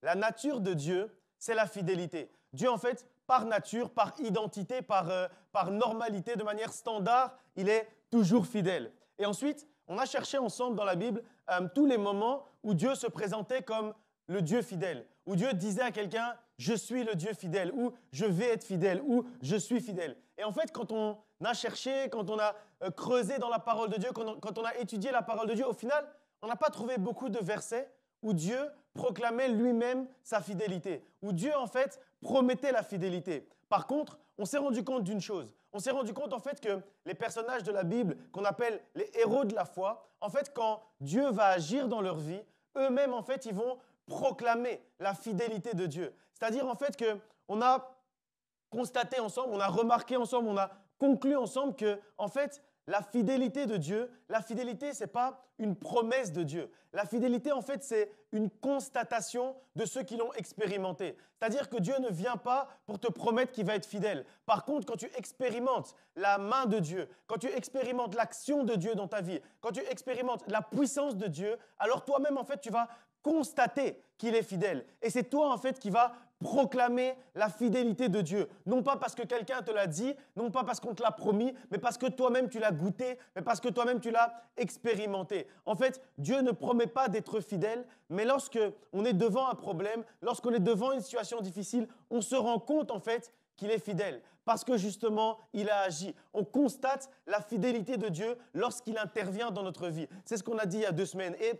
la nature de Dieu, c'est la fidélité. Dieu, en fait, par nature, par identité, par normalité, de manière standard, il est toujours fidèle. Et ensuite, on a cherché ensemble dans la Bible tous les moments où Dieu se présentait comme le Dieu fidèle, où Dieu disait à quelqu'un « je suis le Dieu fidèle » ou « je vais être fidèle » ou « je suis fidèle ». Et en fait, quand on a cherché, quand on a creusé dans la parole de Dieu, quand on a étudié la parole de Dieu, au final, on n'a pas trouvé beaucoup de versets où Dieu proclamait lui-même sa fidélité, où Dieu, en fait, promettait la fidélité. Par contre, on s'est rendu compte d'une chose. On s'est rendu compte, en fait, que les personnages de la Bible, qu'on appelle les héros de la foi, en fait, quand Dieu va agir dans leur vie, eux-mêmes, en fait, ils vont proclamer la fidélité de Dieu. C'est-à-dire, en fait, qu'on a constaté ensemble, on a remarqué ensemble, on a conclu ensemble que, en fait, la fidélité de Dieu, la fidélité, ce n'est pas une promesse de Dieu. La fidélité, en fait, c'est une constatation de ceux qui l'ont expérimenté. C'est-à-dire que Dieu ne vient pas pour te promettre qu'il va être fidèle. Par contre, quand tu expérimentes la main de Dieu, quand tu expérimentes l'action de Dieu dans ta vie, quand tu expérimentes la puissance de Dieu, alors toi-même, en fait, tu vas constater qu'il est fidèle. Et c'est toi, en fait, qui vas proclamer la fidélité de Dieu. Non pas parce que quelqu'un te l'a dit, non pas parce qu'on te l'a promis, mais parce que toi-même tu l'as goûté, mais parce que toi-même tu l'as expérimenté. En fait, Dieu ne promet pas d'être fidèle, mais lorsque on est devant un problème, lorsqu'on est devant une situation difficile, on se rend compte en fait qu'il est fidèle. Parce que justement, il a agi. On constate la fidélité de Dieu lorsqu'il intervient dans notre vie. C'est ce qu'on a dit il y a 2 semaines. Et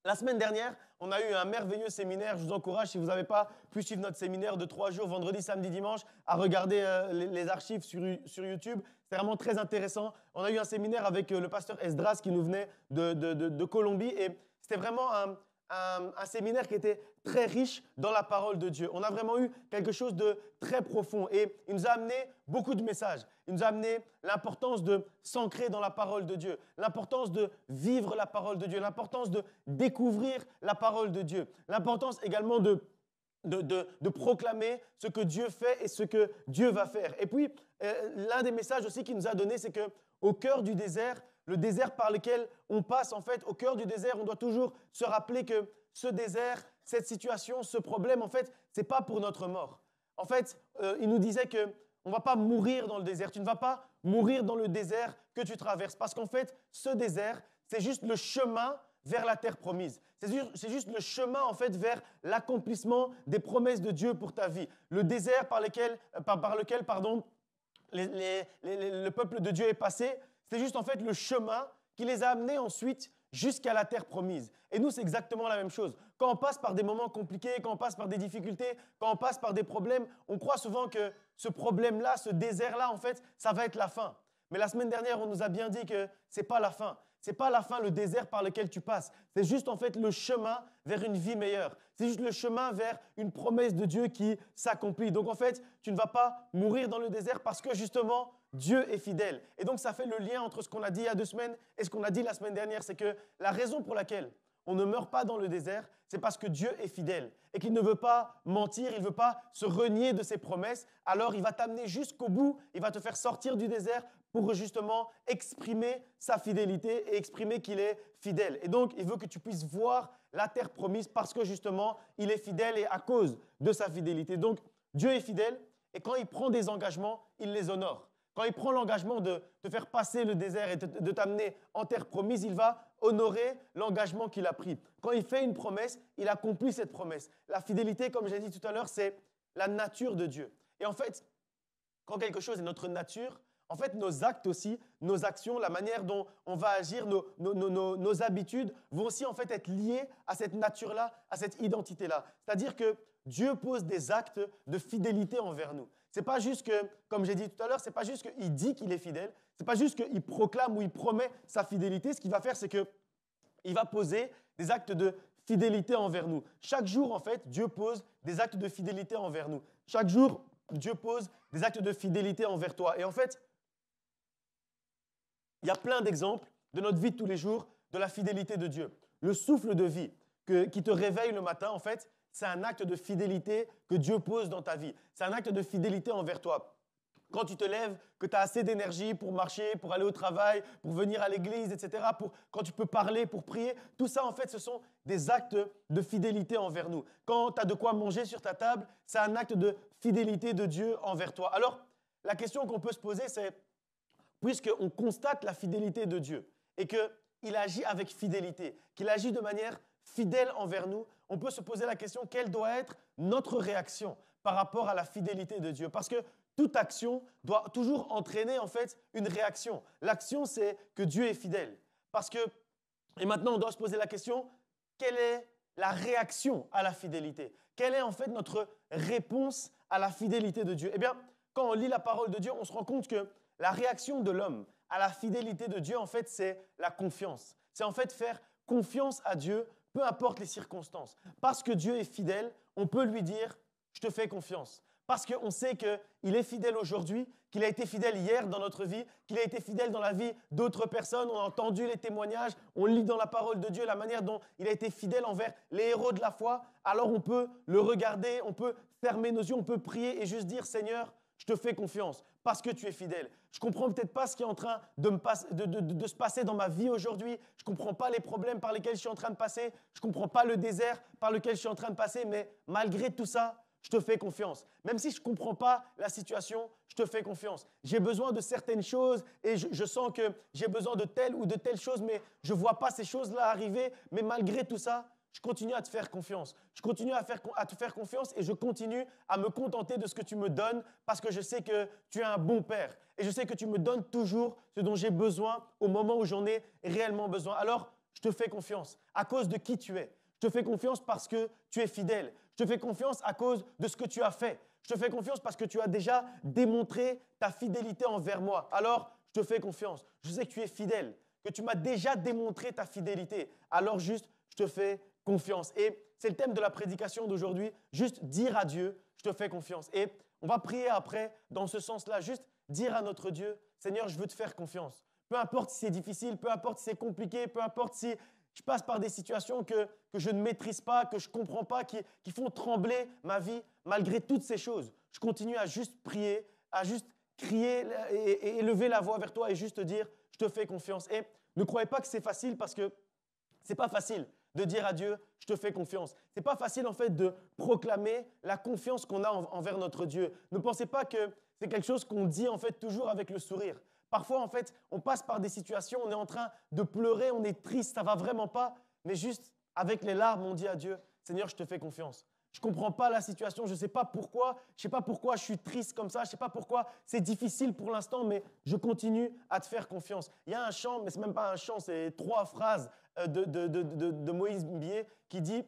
la semaine dernière, on a eu un merveilleux séminaire. Je vous encourage, si vous n'avez pas pu suivre notre séminaire de 3 jours, vendredi, samedi, dimanche, à regarder les archives sur YouTube. C'est vraiment très intéressant. On a eu un séminaire avec le pasteur Esdras qui nous venait de Colombie. Et c'était vraiment un séminaire qui était très riche dans la parole de Dieu. On a vraiment eu quelque chose de très profond et il nous a amené beaucoup de messages. Il nous a amené l'importance de s'ancrer dans la parole de Dieu, l'importance de vivre la parole de Dieu, l'importance de découvrir la parole de Dieu, l'importance également de proclamer ce que Dieu fait et ce que Dieu va faire. Et puis, l'un des messages aussi qu'il nous a donné, c'est qu'au cœur du désert, le désert par lequel on passe, en fait, au cœur du désert, on doit toujours se rappeler que ce désert, cette situation, ce problème, en fait, ce n'est pas pour notre mort. En fait, il nous disait qu'on ne va pas mourir dans le désert. Tu ne vas pas mourir dans le désert que tu traverses. Parce qu'en fait, ce désert, c'est juste le chemin vers la terre promise. C'est juste le chemin, en fait, vers l'accomplissement des promesses de Dieu pour ta vie. Le désert par lequel le peuple de Dieu est passé, c'est juste en fait le chemin qui les a amenés ensuite jusqu'à la terre promise. Et nous, c'est exactement la même chose. Quand on passe par des moments compliqués, quand on passe par des difficultés, quand on passe par des problèmes, on croit souvent que ce problème-là, ce désert-là, en fait, ça va être la fin. Mais la semaine dernière, on nous a bien dit que ce n'est pas la fin. Ce n'est pas la fin, le désert par lequel tu passes. C'est juste en fait le chemin vers une vie meilleure. C'est juste le chemin vers une promesse de Dieu qui s'accomplit. Donc en fait, tu ne vas pas mourir dans le désert parce que justement, Dieu est fidèle. Et donc ça fait le lien entre ce qu'on a dit il y a 2 semaines et ce qu'on a dit la semaine dernière. C'est que la raison pour laquelle on ne meurt pas dans le désert, c'est parce que Dieu est fidèle et qu'il ne veut pas mentir, il ne veut pas se renier de ses promesses. Alors il va t'amener jusqu'au bout, il va te faire sortir du désert pour justement exprimer sa fidélité et exprimer qu'il est fidèle. Et donc il veut que tu puisses voir la terre promise parce que justement il est fidèle et à cause de sa fidélité. Donc Dieu est fidèle et quand il prend des engagements, il les honore. Quand il prend l'engagement de te faire passer le désert et de t'amener en terre promise, il va honorer l'engagement qu'il a pris. Quand il fait une promesse, il accomplit cette promesse. La fidélité, comme j'ai dit tout à l'heure, c'est la nature de Dieu. Et en fait, quand quelque chose est notre nature, en fait, nos actes aussi, nos actions, la manière dont on va agir, nos habitudes vont aussi en fait être liées à cette nature-là, à cette identité-là. C'est-à-dire que Dieu pose des actes de fidélité envers nous. C'est pas juste que, comme j'ai dit tout à l'heure, c'est pas juste qu'il dit qu'il est fidèle, c'est pas juste qu'il proclame ou il promet sa fidélité. Ce qu'il va faire, c'est qu'il va poser des actes de fidélité envers nous. Chaque jour, en fait, Dieu pose des actes de fidélité envers nous. Chaque jour, Dieu pose des actes de fidélité envers toi. Et en fait, il y a plein d'exemples de notre vie de tous les jours de la fidélité de Dieu. Le souffle de vie qui te réveille le matin, en fait, c'est un acte de fidélité que Dieu pose dans ta vie. C'est un acte de fidélité envers toi. Quand tu te lèves, que tu as assez d'énergie pour marcher, pour aller au travail, pour venir à l'église, etc., quand tu peux parler, pour prier, tout ça, en fait, ce sont des actes de fidélité envers nous. Quand tu as de quoi manger sur ta table, c'est un acte de fidélité de Dieu envers toi. Alors, la question qu'on peut se poser, c'est, puisqu'on constate la fidélité de Dieu et qu'il agit avec fidélité, qu'il agit de manière fidèle envers nous, on peut se poser la question, quelle doit être notre réaction par rapport à la fidélité de Dieu? Parce que toute action doit toujours entraîner en fait une réaction. L'action, c'est que Dieu est fidèle. Et maintenant, on doit se poser la question, quelle est la réaction à la fidélité? Quelle est en fait notre réponse à la fidélité de Dieu? Eh bien, quand on lit la parole de Dieu, on se rend compte que la réaction de l'homme à la fidélité de Dieu, en fait, c'est la confiance. C'est en fait faire confiance à Dieu, peu importe les circonstances. Parce que Dieu est fidèle, on peut lui dire « je te fais confiance ». Parce qu'on sait qu'il est fidèle aujourd'hui, qu'il a été fidèle hier dans notre vie, qu'il a été fidèle dans la vie d'autres personnes. On a entendu les témoignages, on lit dans la parole de Dieu la manière dont il a été fidèle envers les héros de la foi. Alors on peut le regarder, on peut fermer nos yeux, on peut prier et juste dire « Seigneur, je te fais confiance parce que tu es fidèle. Je ne comprends peut-être pas ce qui est en train de se passer dans ma vie aujourd'hui. Je ne comprends pas les problèmes par lesquels je suis en train de passer. Je ne comprends pas le désert par lequel je suis en train de passer. Mais malgré tout ça, je te fais confiance. Même si je ne comprends pas la situation, je te fais confiance. J'ai besoin de certaines choses et je sens que j'ai besoin de telle ou de telle chose, mais je ne vois pas ces choses-là arriver. Mais malgré tout ça, je continue à te faire confiance. Je continue à te faire confiance et je continue à me contenter de ce que tu me donnes parce que je sais que tu es un bon père. Et je sais que tu me donnes toujours ce dont j'ai besoin au moment où j'en ai réellement besoin. Alors, je te fais confiance à cause de qui tu es. Je te fais confiance parce que tu es fidèle. Je te fais confiance à cause de ce que tu as fait. Je te fais confiance parce que tu as déjà démontré ta fidélité envers moi. Alors, je te fais confiance. Je sais que tu es fidèle, que tu m'as déjà démontré ta fidélité. Alors, juste, je te fais confiance. Et c'est le thème de la prédication d'aujourd'hui, juste dire à Dieu, je te fais confiance. Et on va prier après dans ce sens-là, juste dire à notre Dieu, Seigneur, je veux te faire confiance. Peu importe si c'est difficile, peu importe si c'est compliqué, peu importe si je passe par des situations que je ne maîtrise pas, que je ne comprends pas, qui font trembler ma vie, malgré toutes ces choses. Je continue à juste prier, à juste crier et élever la voix vers toi et juste te dire, je te fais confiance. Et ne croyez pas que c'est facile parce que ce n'est pas facile de dire à Dieu, je te fais confiance. Ce n'est pas facile en fait de proclamer la confiance qu'on a envers notre Dieu. Ne pensez pas que c'est quelque chose qu'on dit en fait toujours avec le sourire. Parfois en fait, on passe par des situations, on est en train de pleurer, on est triste, ça ne va vraiment pas, mais juste avec les larmes, on dit à Dieu, Seigneur, je te fais confiance. Je ne comprends pas la situation, je ne sais pas pourquoi, je suis triste comme ça, je ne sais pas pourquoi c'est difficile pour l'instant, mais je continue à te faire confiance. Il y a un chant, mais ce n'est même pas un chant, c'est 3 phrases de Moïse Mbié qui dit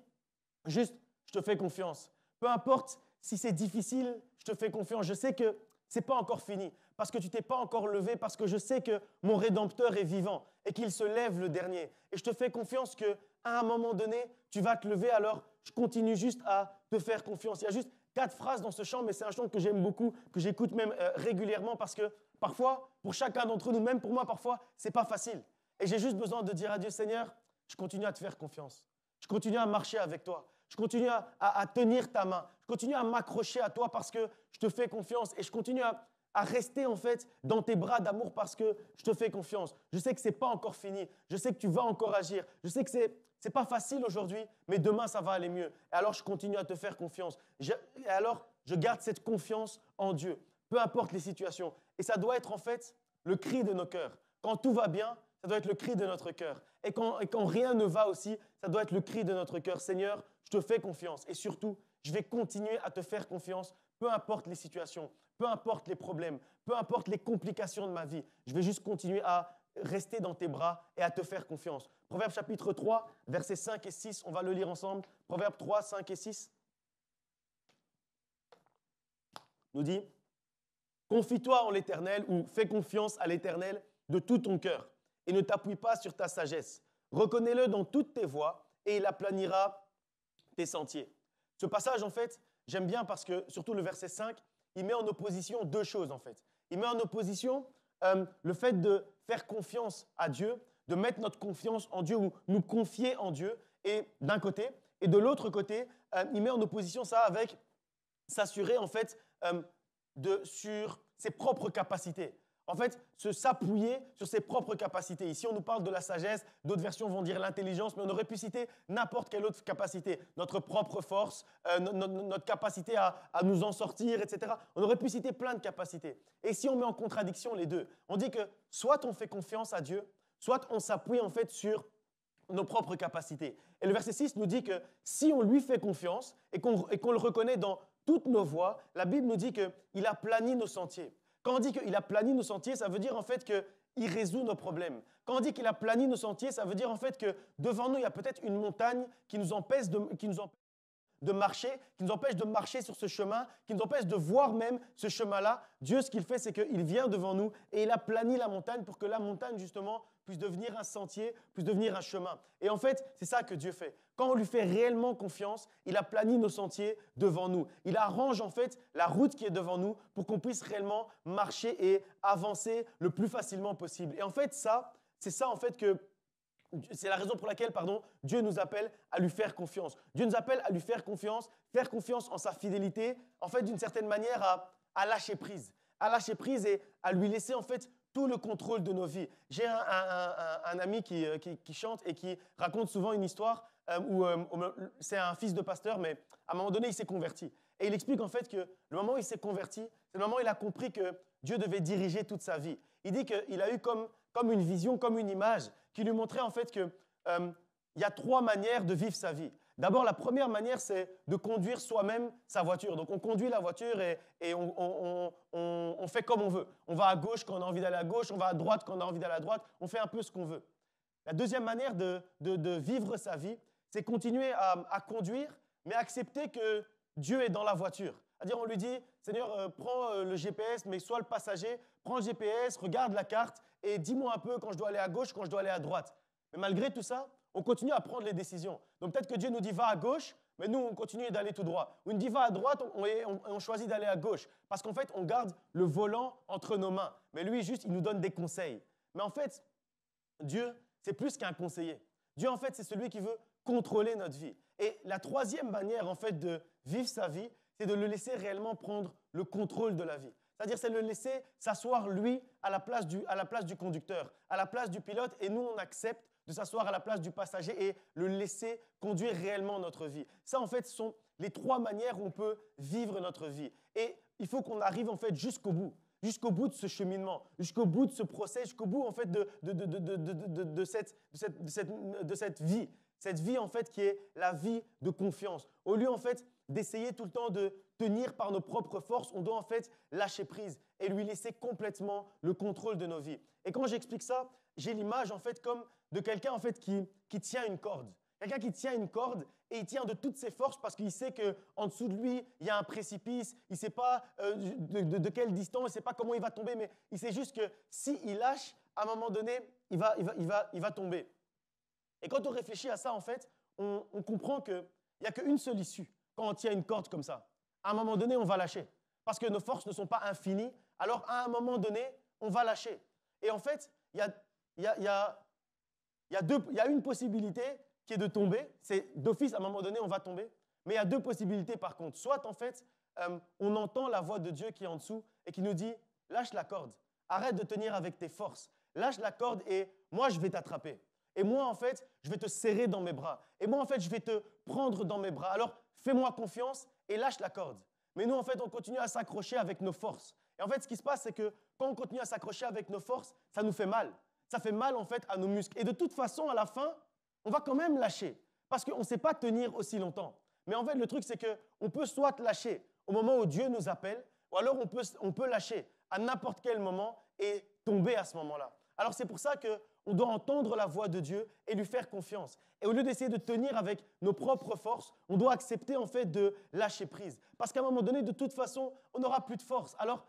juste, je te fais confiance. Peu importe si c'est difficile, je te fais confiance. Je sais que ce n'est pas encore fini, parce que tu t'es pas encore levé, parce que je sais que mon Rédempteur est vivant et qu'il se lève le dernier. Et je te fais confiance qu'à un moment donné, tu vas te lever, alors je continue juste à te faire confiance. Il y a juste 4 phrases dans ce chant, mais c'est un chant que j'aime beaucoup, que j'écoute même régulièrement, parce que parfois, pour chacun d'entre nous, même pour moi parfois, ce n'est pas facile. Et j'ai juste besoin de dire à Dieu, Seigneur, je continue à te faire confiance. Je continue à marcher avec toi. Je continue à tenir ta main. Je continue à m'accrocher à toi parce que je te fais confiance. Et je continue à rester en fait dans tes bras d'amour parce que je te fais confiance. Je sais que ce n'est pas encore fini. Je sais que tu vas encore agir. Je sais que ce n'est pas facile aujourd'hui, mais demain, ça va aller mieux. Et alors, je continue à te faire confiance. Et alors, je garde cette confiance en Dieu, peu importe les situations. Et ça doit être en fait le cri de nos cœurs. Quand tout va bien, ça doit être le cri de notre cœur. Et quand rien ne va aussi, ça doit être le cri de notre cœur. Seigneur, je te fais confiance. Et surtout, je vais continuer à te faire confiance, peu importe les situations, peu importe les problèmes, peu importe les complications de ma vie. Je vais juste continuer à rester dans tes bras et à te faire confiance. Proverbe chapitre 3, versets 5 et 6, on va le lire ensemble. Proverbe 3, 5 et 6 nous dit « Confie-toi en l'Éternel ou fais confiance à l'Éternel de tout ton cœur et ne t'appuie pas sur ta sagesse. Reconnais-le dans toutes tes voies et il aplanira tes sentiers. » Ce passage, en fait, j'aime bien parce que, surtout le verset 5, il met en opposition 2 choses, en fait. Il met en opposition le fait de faire confiance à Dieu, de mettre notre confiance en Dieu ou nous confier en Dieu, et d'un côté. Et de l'autre côté, il met en opposition ça avec s'assurer, en fait, sur ses propres capacités. En fait, s'appuyer sur ses propres capacités. Ici, on nous parle de la sagesse, d'autres versions vont dire l'intelligence, mais on aurait pu citer n'importe quelle autre capacité. Notre propre force, notre capacité à nous en sortir, etc. On aurait pu citer plein de capacités. Et si on met en contradiction les deux, on dit que soit on fait confiance à Dieu, soit on s'appuie en fait sur nos propres capacités. Et le verset 6 nous dit que si on lui fait confiance et qu'on le reconnaît dans toutes nos voies, la Bible nous dit qu'il a plani nos sentiers. Quand on dit qu'il a plani nos sentiers, ça veut dire en fait qu'il résout nos problèmes. Quand on dit qu'il a plani nos sentiers, ça veut dire en fait que devant nous, il y a peut-être une montagne qui nous empêche de marcher, qui nous empêche de marcher sur ce chemin, qui nous empêche de voir même ce chemin-là. Dieu, ce qu'il fait, c'est qu'il vient devant nous et il a plani la montagne pour que la montagne, justement, puisse devenir un sentier, puisse devenir un chemin. Et en fait, c'est ça que Dieu fait. Quand on lui fait réellement confiance, il a plani nos sentiers devant nous. Il arrange en fait la route qui est devant nous pour qu'on puisse réellement marcher et avancer le plus facilement possible. Et en fait, c'est ça en fait c'est la raison pour laquelle, Dieu nous appelle à lui faire confiance. Dieu nous appelle à lui faire confiance en sa fidélité, en fait, d'une certaine manière, à lâcher prise. À lâcher prise et à lui laisser, en fait, tout le contrôle de nos vies. J'ai un ami qui chante et qui raconte souvent une histoire où c'est un fils de pasteur, mais à un moment donné, il s'est converti. Et il explique en fait que le moment où il s'est converti, c'est le moment où il a compris que Dieu devait diriger toute sa vie. Il dit qu'il a eu comme une vision, comme une image qui lui montrait en fait qu'il y a 3 manières de vivre sa vie. D'abord, la première manière, c'est de conduire soi-même sa voiture. Donc, on conduit la voiture et on fait comme on veut. On va à gauche quand on a envie d'aller à gauche, on va à droite quand on a envie d'aller à droite, on fait un peu ce qu'on veut. La deuxième manière de vivre sa vie, c'est continuer à conduire, mais accepter que Dieu est dans la voiture. C'est-à-dire, on lui dit, Seigneur, prends le GPS, mais sois le passager, prends le GPS, regarde la carte et dis-moi un peu quand je dois aller à gauche, quand je dois aller à droite. Mais malgré tout ça, on continue à prendre les décisions. Donc peut-être que Dieu nous dit va à gauche, mais nous, on continue d'aller tout droit. Ou il nous dit va à droite, on choisit d'aller à gauche. Parce qu'en fait, on garde le volant entre nos mains. Mais lui, juste, il nous donne des conseils. Mais en fait, Dieu, c'est plus qu'un conseiller. Dieu, en fait, c'est celui qui veut contrôler notre vie. Et la troisième manière, en fait, de vivre sa vie, c'est de le laisser réellement prendre le contrôle de la vie. C'est-à-dire, c'est le laisser s'asseoir, lui, à la place du conducteur, à la place du pilote, et nous, on accepte de s'asseoir à la place du passager et le laisser conduire réellement notre vie. Ça, en fait, ce sont les 3 manières où on peut vivre notre vie. Et il faut qu'on arrive, en fait, jusqu'au bout de ce cheminement, jusqu'au bout de ce procès, jusqu'au bout, en fait, de cette vie. Cette vie, en fait, qui est la vie de confiance. Au lieu, en fait, d'essayer tout le temps de tenir par nos propres forces, on doit, en fait, lâcher prise et lui laisser complètement le contrôle de nos vies. Et quand j'explique ça, j'ai l'image, en fait, comme de quelqu'un, en fait, qui tient une corde. Quelqu'un qui tient une corde et il tient de toutes ses forces parce qu'il sait qu'en dessous de lui, il y a un précipice. Il ne sait pas de quelle distance, il ne sait pas comment il va tomber, mais il sait juste que s'il lâche, à un moment donné, il va tomber. Et quand on réfléchit à ça, en fait, on comprend qu'il n'y a qu'une seule issue quand on tient une corde comme ça. À un moment donné, on va lâcher. Parce que nos forces ne sont pas infinies. Alors, à un moment donné, on va lâcher. Et en fait, il y a une possibilité qui est de tomber. C'est d'office, à un moment donné, on va tomber. Mais il y a 2 possibilités, par contre. Soit, en fait, on entend la voix de Dieu qui est en dessous et qui nous dit « Lâche la corde. Arrête de tenir avec tes forces. Lâche la corde et moi, je vais t'attraper. Et moi, en fait, je vais te serrer dans mes bras. Et moi, en fait, je vais te prendre dans mes bras. Alors, fais-moi confiance et lâche la corde. » Mais nous, en fait, on continue à s'accrocher avec nos forces. Et en fait, ce qui se passe, c'est que quand on continue à s'accrocher avec nos forces, ça nous fait mal. Ça fait mal, en fait, à nos muscles. Et de toute façon, à la fin, on va quand même lâcher. Parce qu'on ne sait pas tenir aussi longtemps. Mais en fait, le truc, c'est qu'on peut soit lâcher au moment où Dieu nous appelle, ou alors on peut lâcher à n'importe quel moment et tomber à ce moment-là. Alors, c'est pour ça qu'on doit entendre la voix de Dieu et lui faire confiance. Et au lieu d'essayer de tenir avec nos propres forces, on doit accepter, en fait, de lâcher prise. Parce qu'à un moment donné, de toute façon, on n'aura plus de force. Alors,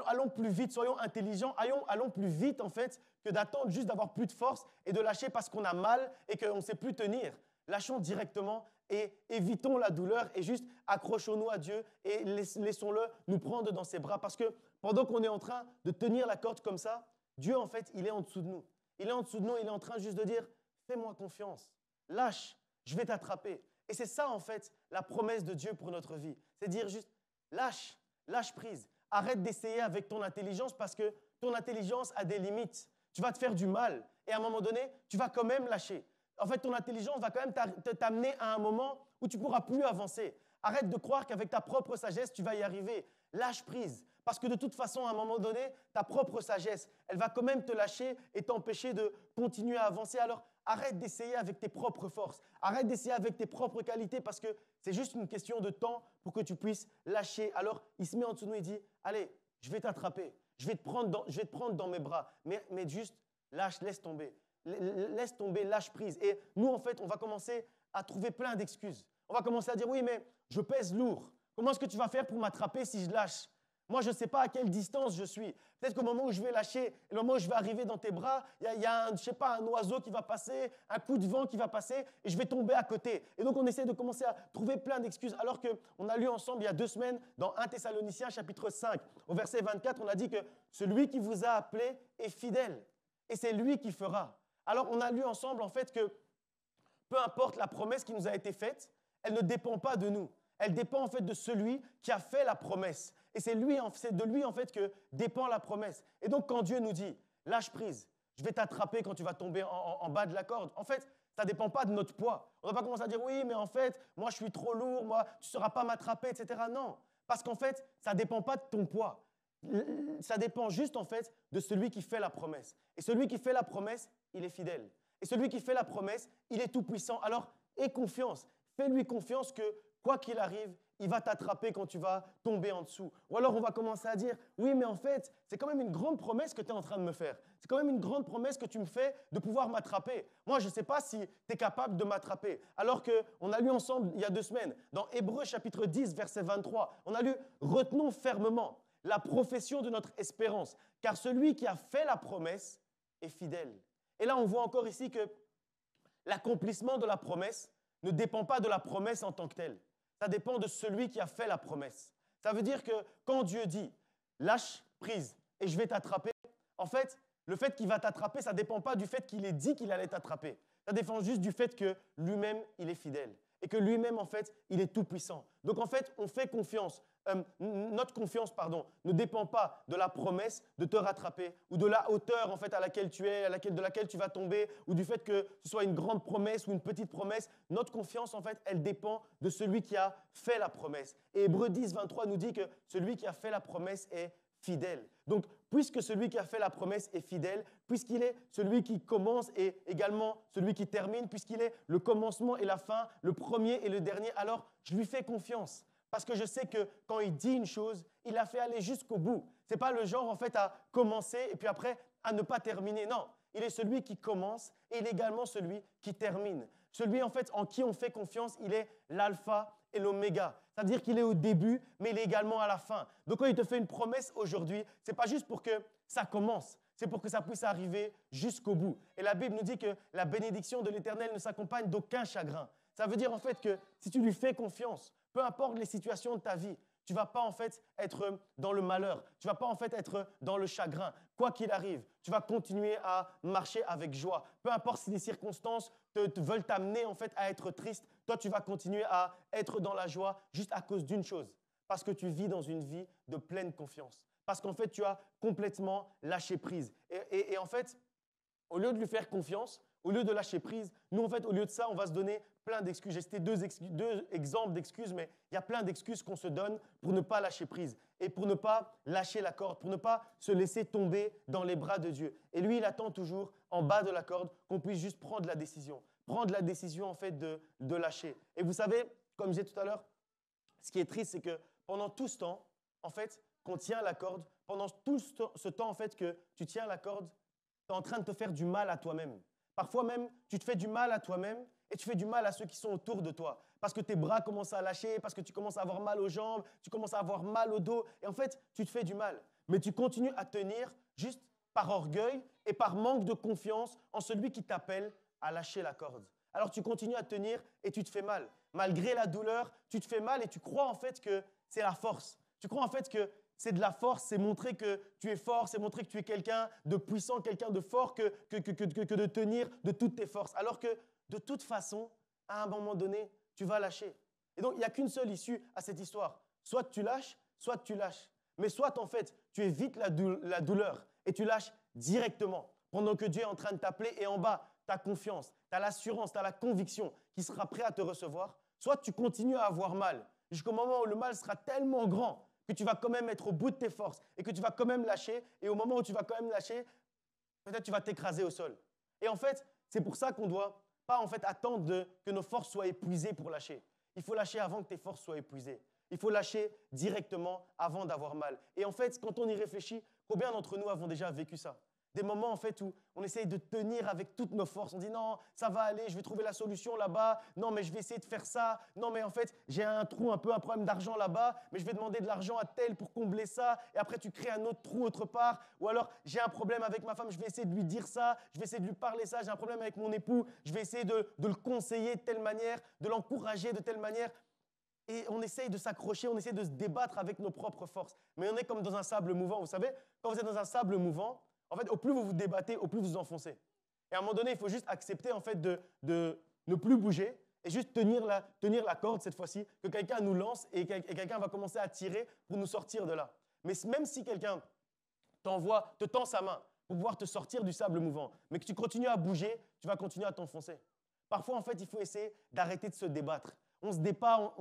allons plus vite, soyons intelligents, allons plus vite, en fait, que d'attendre juste d'avoir plus de force et de lâcher parce qu'on a mal et qu'on ne sait plus tenir. Lâchons directement et évitons la douleur et juste accrochons-nous à Dieu et laissons-le nous prendre dans ses bras. Parce que pendant qu'on est en train de tenir la corde comme ça, Dieu, en fait, il est en dessous de nous. Il est en dessous de nous, il est en train juste de dire « Fais-moi confiance, lâche, je vais t'attraper. » Et c'est ça, en fait, la promesse de Dieu pour notre vie. C'est dire juste « Lâche prise. Arrête d'essayer avec ton intelligence parce que ton intelligence a des limites. Tu vas te faire du mal et à un moment donné, tu vas quand même lâcher. En fait, ton intelligence va quand même t'amener à un moment où tu ne pourras plus avancer. Arrête de croire qu'avec ta propre sagesse, tu vas y arriver. Lâche prise. Parce que de toute façon, à un moment donné, ta propre sagesse, elle va quand même te lâcher et t'empêcher de continuer à avancer. Alors, arrête d'essayer avec tes propres forces. Arrête d'essayer avec tes propres qualités parce que c'est juste une question de temps pour que tu puisses lâcher. Alors, il se met en dessous de nous et dit, allez, je vais t'attraper. Je vais te prendre dans mes bras. Mais juste, lâche, laisse tomber. Laisse tomber, lâche prise. Et nous, en fait, on va commencer à trouver plein d'excuses. On va commencer à dire, oui, mais je pèse lourd. Comment est-ce que tu vas faire pour m'attraper si je lâche? Moi, je ne sais pas à quelle distance je suis. Peut-être qu'au moment où je vais lâcher, le moment où je vais arriver dans tes bras, il y a je sais pas, un oiseau qui va passer, un coup de vent qui va passer et je vais tomber à côté. Et donc, on essaie de commencer à trouver plein d'excuses. Alors qu'on a lu ensemble il y a 2 semaines dans 1 Thessaloniciens chapitre 5, au verset 24, on a dit que celui qui vous a appelé est fidèle et c'est lui qui fera. Alors, on a lu ensemble en fait que peu importe la promesse qui nous a été faite, elle ne dépend pas de nous. Elle dépend en fait de celui qui a fait la promesse. Et c'est de lui en fait que dépend la promesse. Et donc quand Dieu nous dit, lâche prise, je vais t'attraper quand tu vas tomber en bas de la corde, en fait, ça ne dépend pas de notre poids. On ne va pas commencer à dire, oui, mais en fait, moi je suis trop lourd, moi tu ne sauras pas m'attraper, etc. Non, parce qu'en fait, ça ne dépend pas de ton poids. Ça dépend juste en fait de celui qui fait la promesse. Et celui qui fait la promesse, il est fidèle. Et celui qui fait la promesse, il est tout puissant. Alors, aie confiance. Fais-lui confiance que quoi qu'il arrive, il va t'attraper quand tu vas tomber en dessous. Ou alors on va commencer à dire, oui, mais en fait, c'est quand même une grande promesse que tu es en train de me faire. C'est quand même une grande promesse que tu me fais de pouvoir m'attraper. Moi, je ne sais pas si tu es capable de m'attraper. Alors qu'on a lu ensemble il y a 2 semaines, dans Hébreux chapitre 10, verset 23, on a lu, retenons fermement la profession de notre espérance, car celui qui a fait la promesse est fidèle. Et là, on voit encore ici que l'accomplissement de la promesse ne dépend pas de la promesse en tant que telle. Ça dépend de celui qui a fait la promesse. Ça veut dire que quand Dieu dit « lâche prise et je vais t'attraper », en fait, le fait qu'il va t'attraper, ça ne dépend pas du fait qu'il ait dit qu'il allait t'attraper. Ça dépend juste du fait que lui-même, il est fidèle et que lui-même, en fait, il est tout puissant. Donc, en fait, on fait confiance. Notre confiance, ne dépend pas de la promesse de te rattraper ou de la hauteur, en fait, à laquelle tu es, de laquelle tu vas tomber ou du fait que ce soit une grande promesse ou une petite promesse. Notre confiance, en fait, elle dépend de celui qui a fait la promesse. Et Hébreux 10, 23 nous dit que celui qui a fait la promesse est fidèle. Donc, puisque celui qui a fait la promesse est fidèle, puisqu'il est celui qui commence et également celui qui termine, puisqu'il est le commencement et la fin, le premier et le dernier, alors je lui fais confiance. Parce que je sais que quand il dit une chose, il la fait aller jusqu'au bout. Ce n'est pas le genre en fait à commencer et puis après à ne pas terminer. Non, il est celui qui commence et il est également celui qui termine. Celui en fait en qui on fait confiance, il est l'alpha et l'oméga. Ça veut dire qu'il est au début, mais il est également à la fin. Donc quand il te fait une promesse aujourd'hui, ce n'est pas juste pour que ça commence, c'est pour que ça puisse arriver jusqu'au bout. Et la Bible nous dit que la bénédiction de l'Éternel ne s'accompagne d'aucun chagrin. Ça veut dire en fait que si tu lui fais confiance, peu importe les situations de ta vie, tu ne vas pas en fait être dans le malheur, tu ne vas pas en fait être dans le chagrin. Quoi qu'il arrive, tu vas continuer à marcher avec joie. Peu importe si les circonstances veulent t'amener en fait à être triste, toi tu vas continuer à être dans la joie juste à cause d'une chose, parce que tu vis dans une vie de pleine confiance. Parce qu'en fait, tu as complètement lâché prise. Et en fait, au lieu de lui faire confiance, au lieu de lâcher prise, nous, en fait, au lieu de ça, on va se donner plein d'excuses. J'ai cité deux exemples d'excuses, mais il y a plein d'excuses qu'on se donne pour ne pas lâcher prise et pour ne pas lâcher la corde, pour ne pas se laisser tomber dans les bras de Dieu. Et lui, il attend toujours en bas de la corde qu'on puisse juste prendre la décision. Prendre la décision, en fait, de lâcher. Et vous savez, comme je disais tout à l'heure, ce qui est triste, c'est que pendant tout ce temps, en fait, qu'on tient la corde, pendant tout ce temps, en fait, que tu tiens la corde, tu es en train de te faire du mal à toi-même. Parfois même, tu te fais du mal à toi-même et tu fais du mal à ceux qui sont autour de toi. Parce que tes bras commencent à lâcher, parce que tu commences à avoir mal aux jambes, tu commences à avoir mal au dos. Et en fait, tu te fais du mal. Mais tu continues à tenir juste par orgueil et par manque de confiance en celui qui t'appelle à lâcher la corde. Alors tu continues à tenir et tu te fais mal. Malgré la douleur, tu te fais mal et tu crois en fait que c'est la force. Tu crois en fait que c'est de la force, c'est montrer que tu es fort, c'est montrer que tu es quelqu'un de puissant, quelqu'un de fort, que de tenir de toutes tes forces. Alors que de toute façon, à un moment donné, tu vas lâcher. Et donc, il n'y a qu'une seule issue à cette histoire. Soit tu lâches, soit tu lâches. Mais soit, en fait, tu évites la douleur et tu lâches directement pendant que Dieu est en train de t'appeler et en bas, tu as confiance, tu as l'assurance, tu as la conviction qu'il sera prêt à te recevoir. Soit tu continues à avoir mal jusqu'au moment où le mal sera tellement grand que tu vas quand même être au bout de tes forces et que tu vas quand même lâcher. Et au moment où tu vas quand même lâcher, peut-être tu vas t'écraser au sol. Et en fait, c'est pour ça qu'on ne doit pas en fait, attendre que nos forces soient épuisées pour lâcher. Il faut lâcher avant que tes forces soient épuisées. Il faut lâcher directement avant d'avoir mal. Et en fait, quand on y réfléchit, combien d'entre nous avons déjà vécu ça? Des moments en fait où on essaye de tenir avec toutes nos forces. On dit non, ça va aller, je vais trouver la solution là-bas. Non, mais je vais essayer de faire ça. Non, mais en fait, j'ai un trou, un problème d'argent là-bas, mais je vais demander de l'argent à tel pour combler ça. Et après, tu crées un autre trou autre part. Ou alors, j'ai un problème avec ma femme, je vais essayer de lui dire ça. Je vais essayer de lui parler ça. J'ai un problème avec mon époux, je vais essayer de le conseiller de telle manière, de l'encourager de telle manière. Et on essaye de s'accrocher, on essaye de se débattre avec nos propres forces. Mais on est comme dans un sable mouvant. Vous savez, quand vous êtes dans un sable mouvant, en fait, au plus vous vous débattez, au plus vous vous enfoncez. Et à un moment donné, il faut juste accepter en fait, de ne plus bouger et juste tenir la corde cette fois-ci, que quelqu'un nous lance et quelqu'un va commencer à tirer pour nous sortir de là. Mais même si quelqu'un te tend sa main pour pouvoir te sortir du sable mouvant, mais que tu continues à bouger, tu vas continuer à t'enfoncer. Parfois, en fait, il faut essayer d'arrêter de se débattre. On se débat,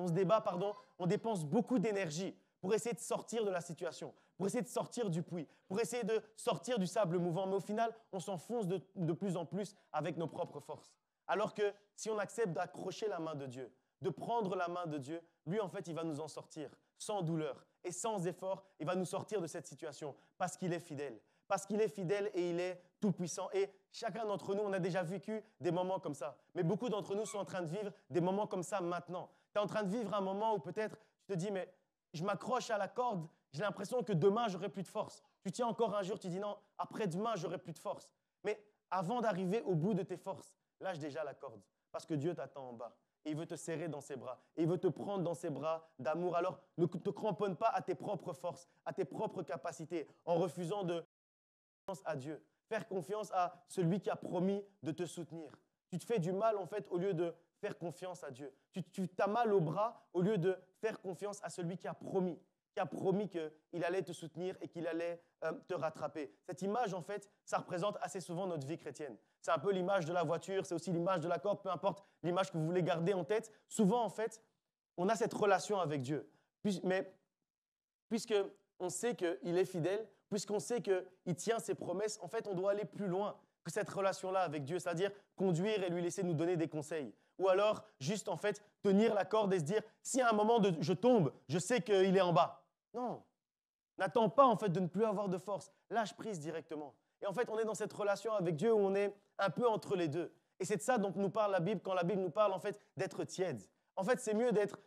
on dépense beaucoup d'énergie pour essayer de sortir de la situation, pour essayer de sortir du puits, pour essayer de sortir du sable mouvant. Mais au final, on s'enfonce de plus en plus avec nos propres forces. Alors que si on accepte d'accrocher la main de Dieu, de prendre la main de Dieu, lui, en fait, il va nous en sortir sans douleur et sans effort. Il va nous sortir de cette situation parce qu'il est fidèle. Parce qu'il est fidèle et il est tout-puissant. Et chacun d'entre nous, on a déjà vécu des moments comme ça. Mais beaucoup d'entre nous sont en train de vivre des moments comme ça maintenant. Tu es en train de vivre un moment où peut-être tu te dis, mais je m'accroche à la corde, j'ai l'impression que demain, j'aurai plus de force. Tu tiens encore un jour, tu dis, non, après-demain, j'aurai plus de force. Mais avant d'arriver au bout de tes forces, lâche déjà la corde. Parce que Dieu t'attend en bas. Et il veut te serrer dans ses bras. Et il veut te prendre dans ses bras d'amour. Alors, ne te cramponne pas à tes propres forces, à tes propres capacités, en refusant de à Dieu, faire confiance à celui qui a promis de te soutenir. Tu te fais du mal en fait au lieu de faire confiance à Dieu. Tu t'as mal au bras au lieu de faire confiance à celui qui a promis qu'il allait te soutenir et qu'il allait te rattraper. Cette image en fait, ça représente assez souvent notre vie chrétienne. C'est un peu l'image de la voiture, c'est aussi l'image de la corde, peu importe l'image que vous voulez garder en tête. Souvent en fait, on a cette relation avec Dieu. Mais puisque on sait qu'il est fidèle, puisqu'on sait qu'il tient ses promesses, en fait, on doit aller plus loin que cette relation-là avec Dieu, c'est-à-dire conduire et lui laisser nous donner des conseils. Ou alors, juste, en fait, tenir la corde et se dire, si à un moment je tombe, je sais qu'il est en bas. Non, n'attends pas, en fait, de ne plus avoir de force. Lâche prise directement. Et en fait, on est dans cette relation avec Dieu où on est un peu entre les deux. Et c'est de ça dont nous parle la Bible, quand la Bible nous parle, en fait, d'être tiède. En fait, c'est mieux d'être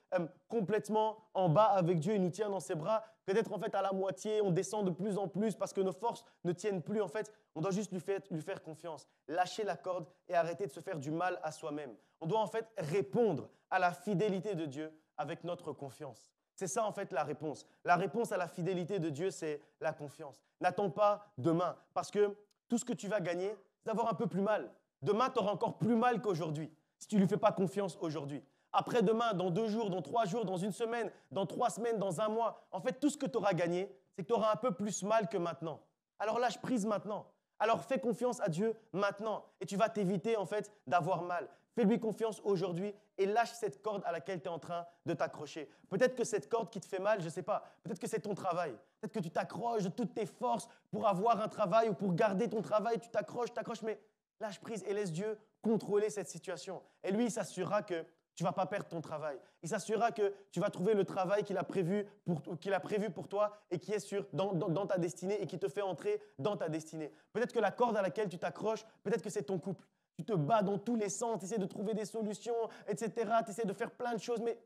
complètement en bas avec Dieu, il nous tient dans ses bras, que d'être en fait à la moitié, on descend de plus en plus parce que nos forces ne tiennent plus. En fait, on doit juste lui faire confiance, lâcher la corde et arrêter de se faire du mal à soi-même. On doit en fait répondre à la fidélité de Dieu avec notre confiance. C'est ça en fait la réponse. La réponse à la fidélité de Dieu, c'est la confiance. N'attends pas demain parce que tout ce que tu vas gagner, c'est d'avoir un peu plus mal. Demain, tu auras encore plus mal qu'aujourd'hui si tu ne lui fais pas confiance aujourd'hui. Après-demain, dans 2 jours, dans 3 jours, dans 1 semaine, dans 3 semaines, dans 1 mois. En fait, tout ce que tu auras gagné, c'est que tu auras un peu plus mal que maintenant. Alors lâche prise maintenant. Alors fais confiance à Dieu maintenant et tu vas t'éviter en fait d'avoir mal. Fais-lui confiance aujourd'hui et lâche cette corde à laquelle tu es en train de t'accrocher. Peut-être que cette corde qui te fait mal, je ne sais pas, peut-être que c'est ton travail. Peut-être que tu t'accroches de toutes tes forces pour avoir un travail ou pour garder ton travail. Tu t'accroches, mais lâche prise et laisse Dieu contrôler cette situation. Et lui, il s'assurera que tu ne vas pas perdre ton travail. Il s'assurera que tu vas trouver le travail qu'il a prévu pour toi et qui est dans ta destinée et qui te fait entrer dans ta destinée. Peut-être que la corde à laquelle tu t'accroches, peut-être que c'est ton couple. Tu te bats dans tous les sens, tu essaies de trouver des solutions, etc. Tu essaies de faire plein de choses, mais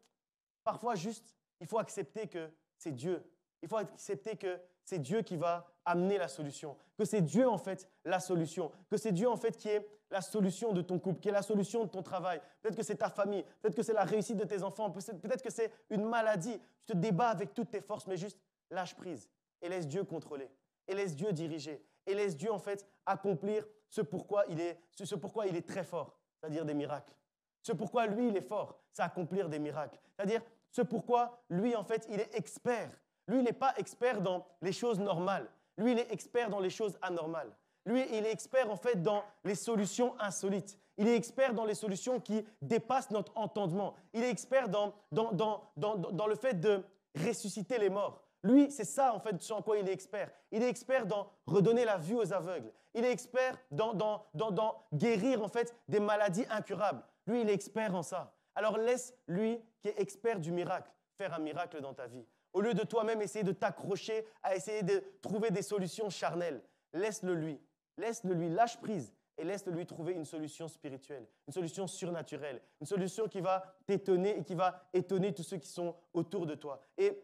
parfois juste, il faut accepter que c'est Dieu. Il faut accepter que c'est Dieu qui va amener la solution, que c'est Dieu en fait la solution, que c'est Dieu en fait qui est la solution de ton couple, qui est la solution de ton travail. Peut-être que c'est ta famille, peut-être que c'est la réussite de tes enfants, peut-être que c'est une maladie. Tu te débats avec toutes tes forces, mais juste lâche prise et laisse Dieu contrôler, et laisse Dieu diriger, et laisse Dieu en fait accomplir ce pourquoi il est très fort, c'est-à-dire des miracles. Ce pourquoi lui il est fort, c'est accomplir des miracles. C'est-à-dire ce pourquoi lui en fait il est expert. Lui, il n'est pas expert dans les choses normales. Lui, il est expert dans les choses anormales. Lui, il est expert en fait dans les solutions insolites. Il est expert dans les solutions qui dépassent notre entendement. Il est expert dans le fait de ressusciter les morts. Lui, c'est ça en fait sur quoi il est expert. Il est expert dans redonner la vue aux aveugles. Il est expert dans guérir en fait des maladies incurables. Lui, il est expert en ça. Alors laisse lui qui est expert du miracle faire un miracle dans ta vie. Au lieu de toi-même essayer de t'accrocher à essayer de trouver des solutions charnelles, laisse-le lui. Laisse-le lui, lâche prise et laisse-le lui trouver une solution spirituelle, une solution surnaturelle, une solution qui va t'étonner et qui va étonner tous ceux qui sont autour de toi. Et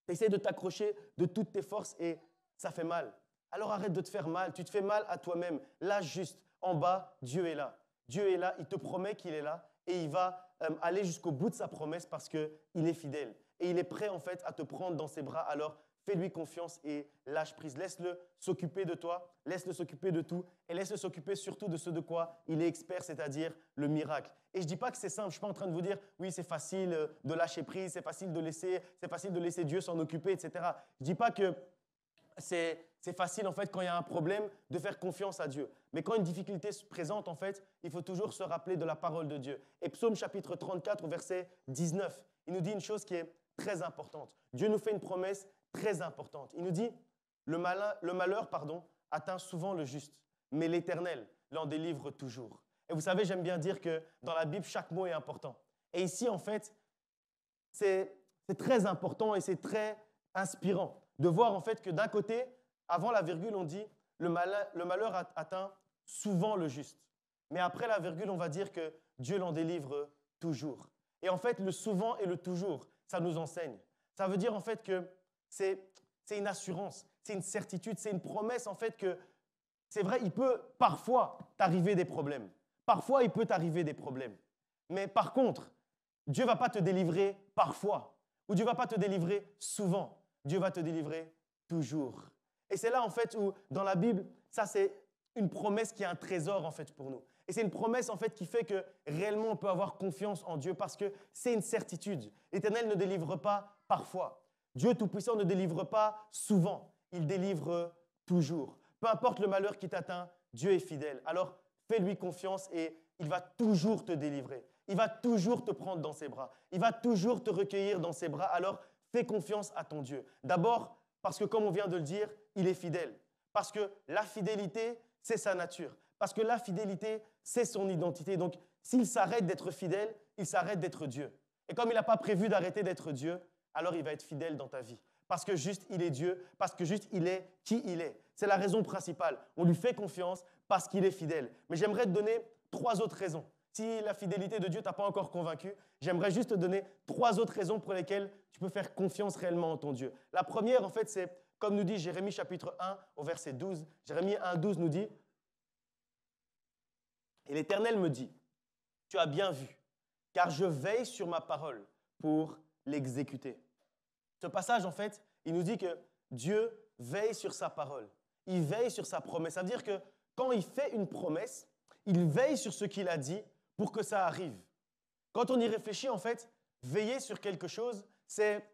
essaie de t'accrocher de toutes tes forces et ça fait mal. Alors arrête de te faire mal, tu te fais mal à toi-même. Là, juste en bas, Dieu est là. Dieu est là, il te promet qu'il est là et il va aller jusqu'au bout de sa promesse parce qu'il est fidèle. Et il est prêt en fait à te prendre dans ses bras. Alors fais-lui confiance et lâche prise. Laisse-le s'occuper de toi, laisse-le s'occuper de tout et laisse-le s'occuper surtout de ce de quoi il est expert, c'est-à-dire le miracle. Et je ne dis pas que c'est simple, je ne suis pas en train de vous dire oui, c'est facile de lâcher prise, c'est facile de laisser Dieu s'en occuper, etc. Je ne dis pas que c'est facile en fait quand il y a un problème de faire confiance à Dieu. Mais quand une difficulté se présente, en fait, il faut toujours se rappeler de la parole de Dieu. Et Psaume chapitre 34, verset 19, il nous dit une chose qui est très importante. Dieu nous fait une promesse très importante. Il nous dit, le malheur, atteint souvent le juste, mais l'Éternel l'en délivre toujours. Et vous savez, j'aime bien dire que dans la Bible, chaque mot est important. Et ici, en fait, c'est très important et c'est très inspirant de voir en fait que d'un côté, avant la virgule, on dit le malheur atteint souvent le juste. Mais après la virgule, on va dire que Dieu l'en délivre toujours. Et en fait, le souvent et le toujours, ça nous enseigne. Ça veut dire en fait que c'est une assurance, c'est une certitude, c'est une promesse en fait que c'est vrai, il peut parfois t'arriver des problèmes. Parfois, il peut t'arriver des problèmes. Mais par contre, Dieu ne va pas te délivrer parfois ou Dieu ne va pas te délivrer souvent. Dieu va te délivrer toujours. Et c'est là en fait où dans la Bible, ça c'est une promesse qui est un trésor en fait pour nous. Et c'est une promesse en fait qui fait que réellement on peut avoir confiance en Dieu parce que c'est une certitude. L'Éternel ne délivre pas parfois. Dieu Tout-Puissant ne délivre pas souvent. Il délivre toujours. Peu importe le malheur qui t'atteint, Dieu est fidèle. Alors fais-lui confiance et il va toujours te délivrer. Il va toujours te prendre dans ses bras. Il va toujours te recueillir dans ses bras. Alors fais confiance à ton Dieu. D'abord parce que comme on vient de le dire, il est fidèle. Parce que la fidélité, c'est sa nature. Parce que la fidélité, c'est son identité. Donc, s'il s'arrête d'être fidèle, il s'arrête d'être Dieu. Et comme il n'a pas prévu d'arrêter d'être Dieu, alors il va être fidèle dans ta vie. Parce que juste, il est Dieu. Parce que juste, il est qui il est. C'est la raison principale. On lui fait confiance parce qu'il est fidèle. Mais j'aimerais te donner 3 autres raisons. Si la fidélité de Dieu ne t'a pas encore convaincu, j'aimerais juste te donner 3 autres raisons pour lesquelles tu peux faire confiance réellement en ton Dieu. La première, en fait, c'est, comme nous dit Jérémie chapitre 1 au verset 12. Jérémie 1, 12 nous dit « Et l'Éternel me dit, tu as bien vu, car je veille sur ma parole pour l'exécuter. » Ce passage, en fait, il nous dit que Dieu veille sur sa parole. Il veille sur sa promesse. Ça veut dire que quand il fait une promesse, il veille sur ce qu'il a dit pour que ça arrive. Quand on y réfléchit, en fait, veiller sur quelque chose, c'est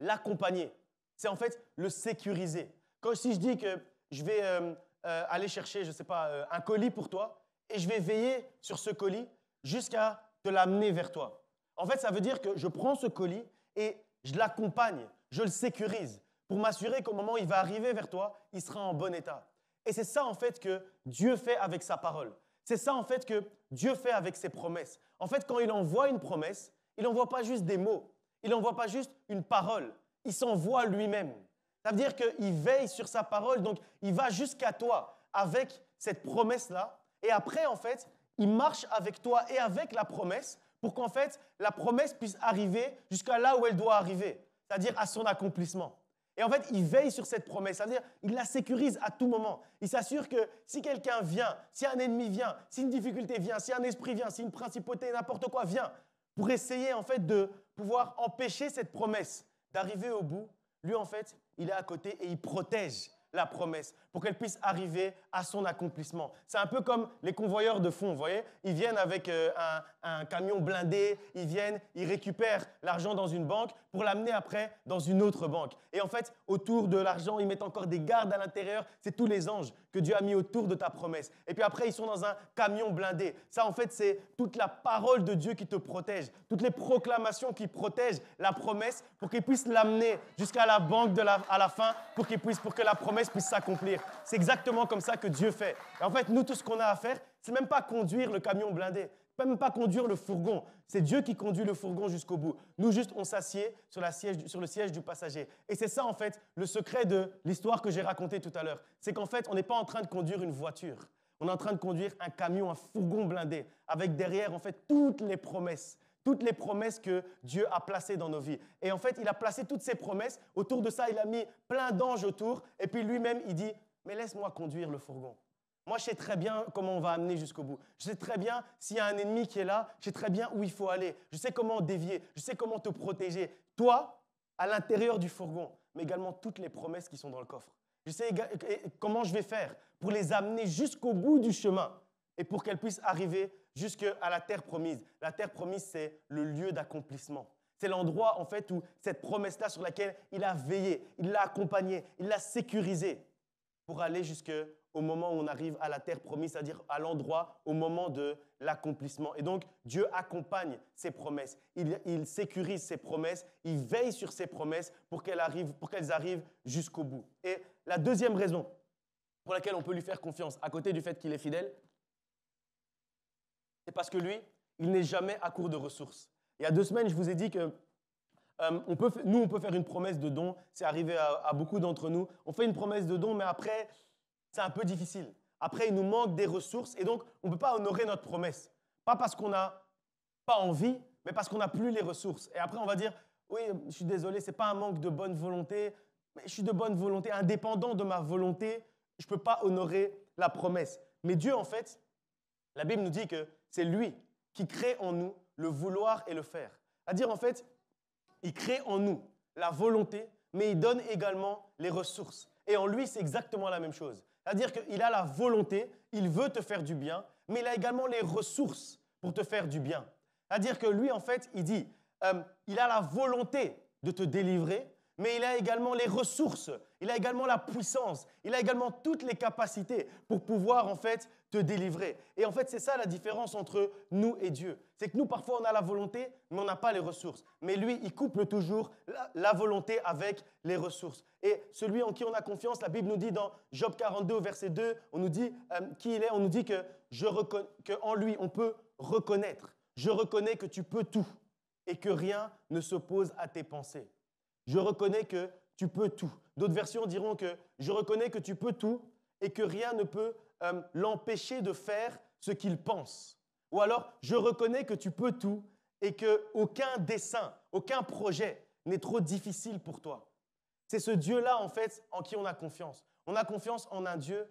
l'accompagner. C'est en fait le sécuriser. Si je dis que je vais aller chercher, je ne sais pas, un colis pour toi, et je vais veiller sur ce colis jusqu'à te l'amener vers toi. En fait, ça veut dire que je prends ce colis et je l'accompagne, je le sécurise pour m'assurer qu'au moment où il va arriver vers toi, il sera en bon état. Et c'est ça, en fait, que Dieu fait avec sa parole. C'est ça, en fait, que Dieu fait avec ses promesses. En fait, quand il envoie une promesse, il n'envoie pas juste des mots. Il n'envoie pas juste une parole. Il s'envoie lui-même. Ça veut dire qu'il veille sur sa parole, donc il va jusqu'à toi avec cette promesse-là. Et après, en fait, il marche avec toi et avec la promesse pour qu'en fait, la promesse puisse arriver jusqu'à là où elle doit arriver, c'est-à-dire à son accomplissement. Et en fait, il veille sur cette promesse, c'est-à-dire il la sécurise à tout moment. Il s'assure que si quelqu'un vient, si un ennemi vient, si une difficulté vient, si un esprit vient, si une principauté, n'importe quoi vient, pour essayer en fait de pouvoir empêcher cette promesse d'arriver au bout, lui en fait, il est à côté et il protège la promesse pour qu'elle puisse arriver à son accomplissement. C'est un peu comme les convoyeurs de fonds, vous voyez? Ils viennent avec un camion blindé, ils viennent, ils récupèrent l'argent dans une banque pour l'amener après dans une autre banque. Et en fait, autour de l'argent, ils mettent encore des gardes à l'intérieur. C'est tous les anges que Dieu a mis autour de ta promesse. Et puis après, ils sont dans un camion blindé. Ça, en fait, c'est toute la parole de Dieu qui te protège, toutes les proclamations qui protègent la promesse pour qu'ils puissent l'amener jusqu'à la banque à la fin, pour que la promesse puisse s'accomplir. C'est exactement comme ça que Dieu fait. Et en fait, nous, tout ce qu'on a à faire, c'est même pas conduire le camion blindé, même pas conduire le fourgon. C'est Dieu qui conduit le fourgon jusqu'au bout. Nous, juste, on s'assied sur le siège du passager. Et c'est ça, en fait, le secret de l'histoire que j'ai racontée tout à l'heure. C'est qu'en fait, on n'est pas en train de conduire une voiture. On est en train de conduire un camion, un fourgon blindé, avec derrière, en fait, toutes les promesses que Dieu a placées dans nos vies. Et en fait, il a placé toutes ces promesses. Autour de ça, il a mis plein d'anges autour. Et puis lui-même, il dit, mais laisse-moi conduire le fourgon. Moi, je sais très bien comment on va amener jusqu'au bout. Je sais très bien s'il y a un ennemi qui est là, je sais très bien où il faut aller. Je sais comment dévier, je sais comment te protéger. Toi, à l'intérieur du fourgon, mais également toutes les promesses qui sont dans le coffre. Je sais comment je vais faire pour les amener jusqu'au bout du chemin et pour qu'elles puissent arriver jusqu'à la terre promise. La terre promise, c'est le lieu d'accomplissement. C'est l'endroit, en fait, où cette promesse-là sur laquelle il a veillé, il l'a accompagnée, il l'a sécurisée pour aller jusqu'au moment où on arrive à la terre promise, c'est-à-dire à l'endroit, au moment de l'accomplissement. Et donc, Dieu accompagne ses promesses. Il sécurise ses promesses. Il veille sur ses promesses pour qu'elles arrivent jusqu'au bout. Et la deuxième raison pour laquelle on peut lui faire confiance, à côté du fait qu'il est fidèle, c'est parce que lui, il n'est jamais à court de ressources. Il y a 2 semaines, je vous ai dit que on peut faire une promesse de don. C'est arrivé à beaucoup d'entre nous. On fait une promesse de don, mais après, c'est un peu difficile. Après, il nous manque des ressources et donc, on ne peut pas honorer notre promesse. Pas parce qu'on n'a pas envie, mais parce qu'on n'a plus les ressources. Et après, on va dire, oui, je suis désolé, ce n'est pas un manque de bonne volonté, mais je suis de bonne volonté, indépendant de ma volonté, je ne peux pas honorer la promesse. Mais Dieu, en fait, la Bible nous dit que c'est lui qui crée en nous le vouloir et le faire. C'est-à-dire, en fait, il crée en nous la volonté, mais il donne également les ressources. Et en lui, c'est exactement la même chose. C'est-à-dire qu'il a la volonté, il veut te faire du bien, mais il a également les ressources pour te faire du bien. C'est-à-dire que lui, en fait, il dit, il a la volonté de te délivrer, mais il a également les ressources, il a également la puissance, il a également toutes les capacités pour pouvoir, en fait, te délivrer. Et en fait, c'est ça la différence entre nous et Dieu. C'est que nous, parfois, on a la volonté, mais on n'a pas les ressources. Mais lui, il couple toujours la volonté avec les ressources. Et celui en qui on a confiance, la Bible nous dit dans Job 42, verset 2, on nous dit qui il est, on nous dit qu'en lui, on peut reconnaître. Je reconnais que tu peux tout et que rien ne s'oppose à tes pensées. Je reconnais que tu peux tout. D'autres versions diront que je reconnais que tu peux tout et que rien ne peut l'empêcher de faire ce qu'il pense. Ou alors, je reconnais que tu peux tout et qu'aucun dessein, aucun projet n'est trop difficile pour toi. C'est ce Dieu-là, en fait, en qui on a confiance. On a confiance en un Dieu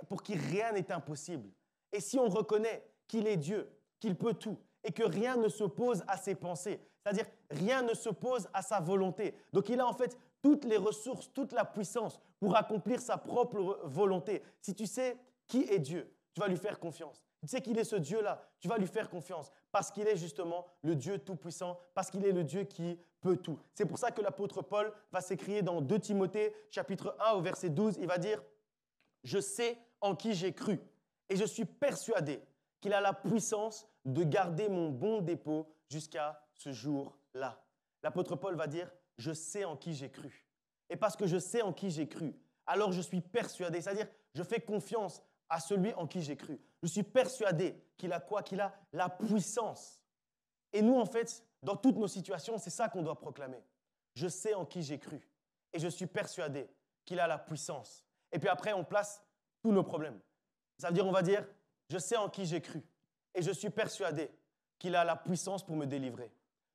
pour qui rien n'est impossible. Et si on reconnaît qu'il est Dieu, qu'il peut tout et que rien ne s'oppose à ses pensées, c'est-à-dire rien ne s'oppose à sa volonté. Donc il a en fait toutes les ressources, toute la puissance pour accomplir sa propre volonté. Si tu sais qui est Dieu, tu vas lui faire confiance. Tu sais qu'il est ce Dieu-là, tu vas lui faire confiance parce qu'il est justement le Dieu tout-puissant, parce qu'il est le Dieu qui peut tout. C'est pour ça que l'apôtre Paul va s'écrier dans 2 Timothée, chapitre 1 au verset 12, il va dire « Je sais en qui j'ai cru et je suis persuadé qu'il a la puissance de garder mon bon dépôt jusqu'à ce jour-là. » L'apôtre Paul va dire « Je sais en qui j'ai cru. » Et parce que je sais en qui j'ai cru, alors je suis persuadé, c'est-à-dire je fais confiance à celui en qui j'ai cru. Je suis persuadé qu'il a quoi? Qu'il a la puissance. Et nous, en fait, dans toutes nos situations, c'est ça qu'on doit proclamer. Je sais en qui j'ai cru et je suis persuadé qu'il a la puissance. Et puis après, on place tous nos problèmes. Ça veut dire, on va dire, je sais en qui j'ai cru et je suis persuadé qu'il a la puissance pour me délivrer.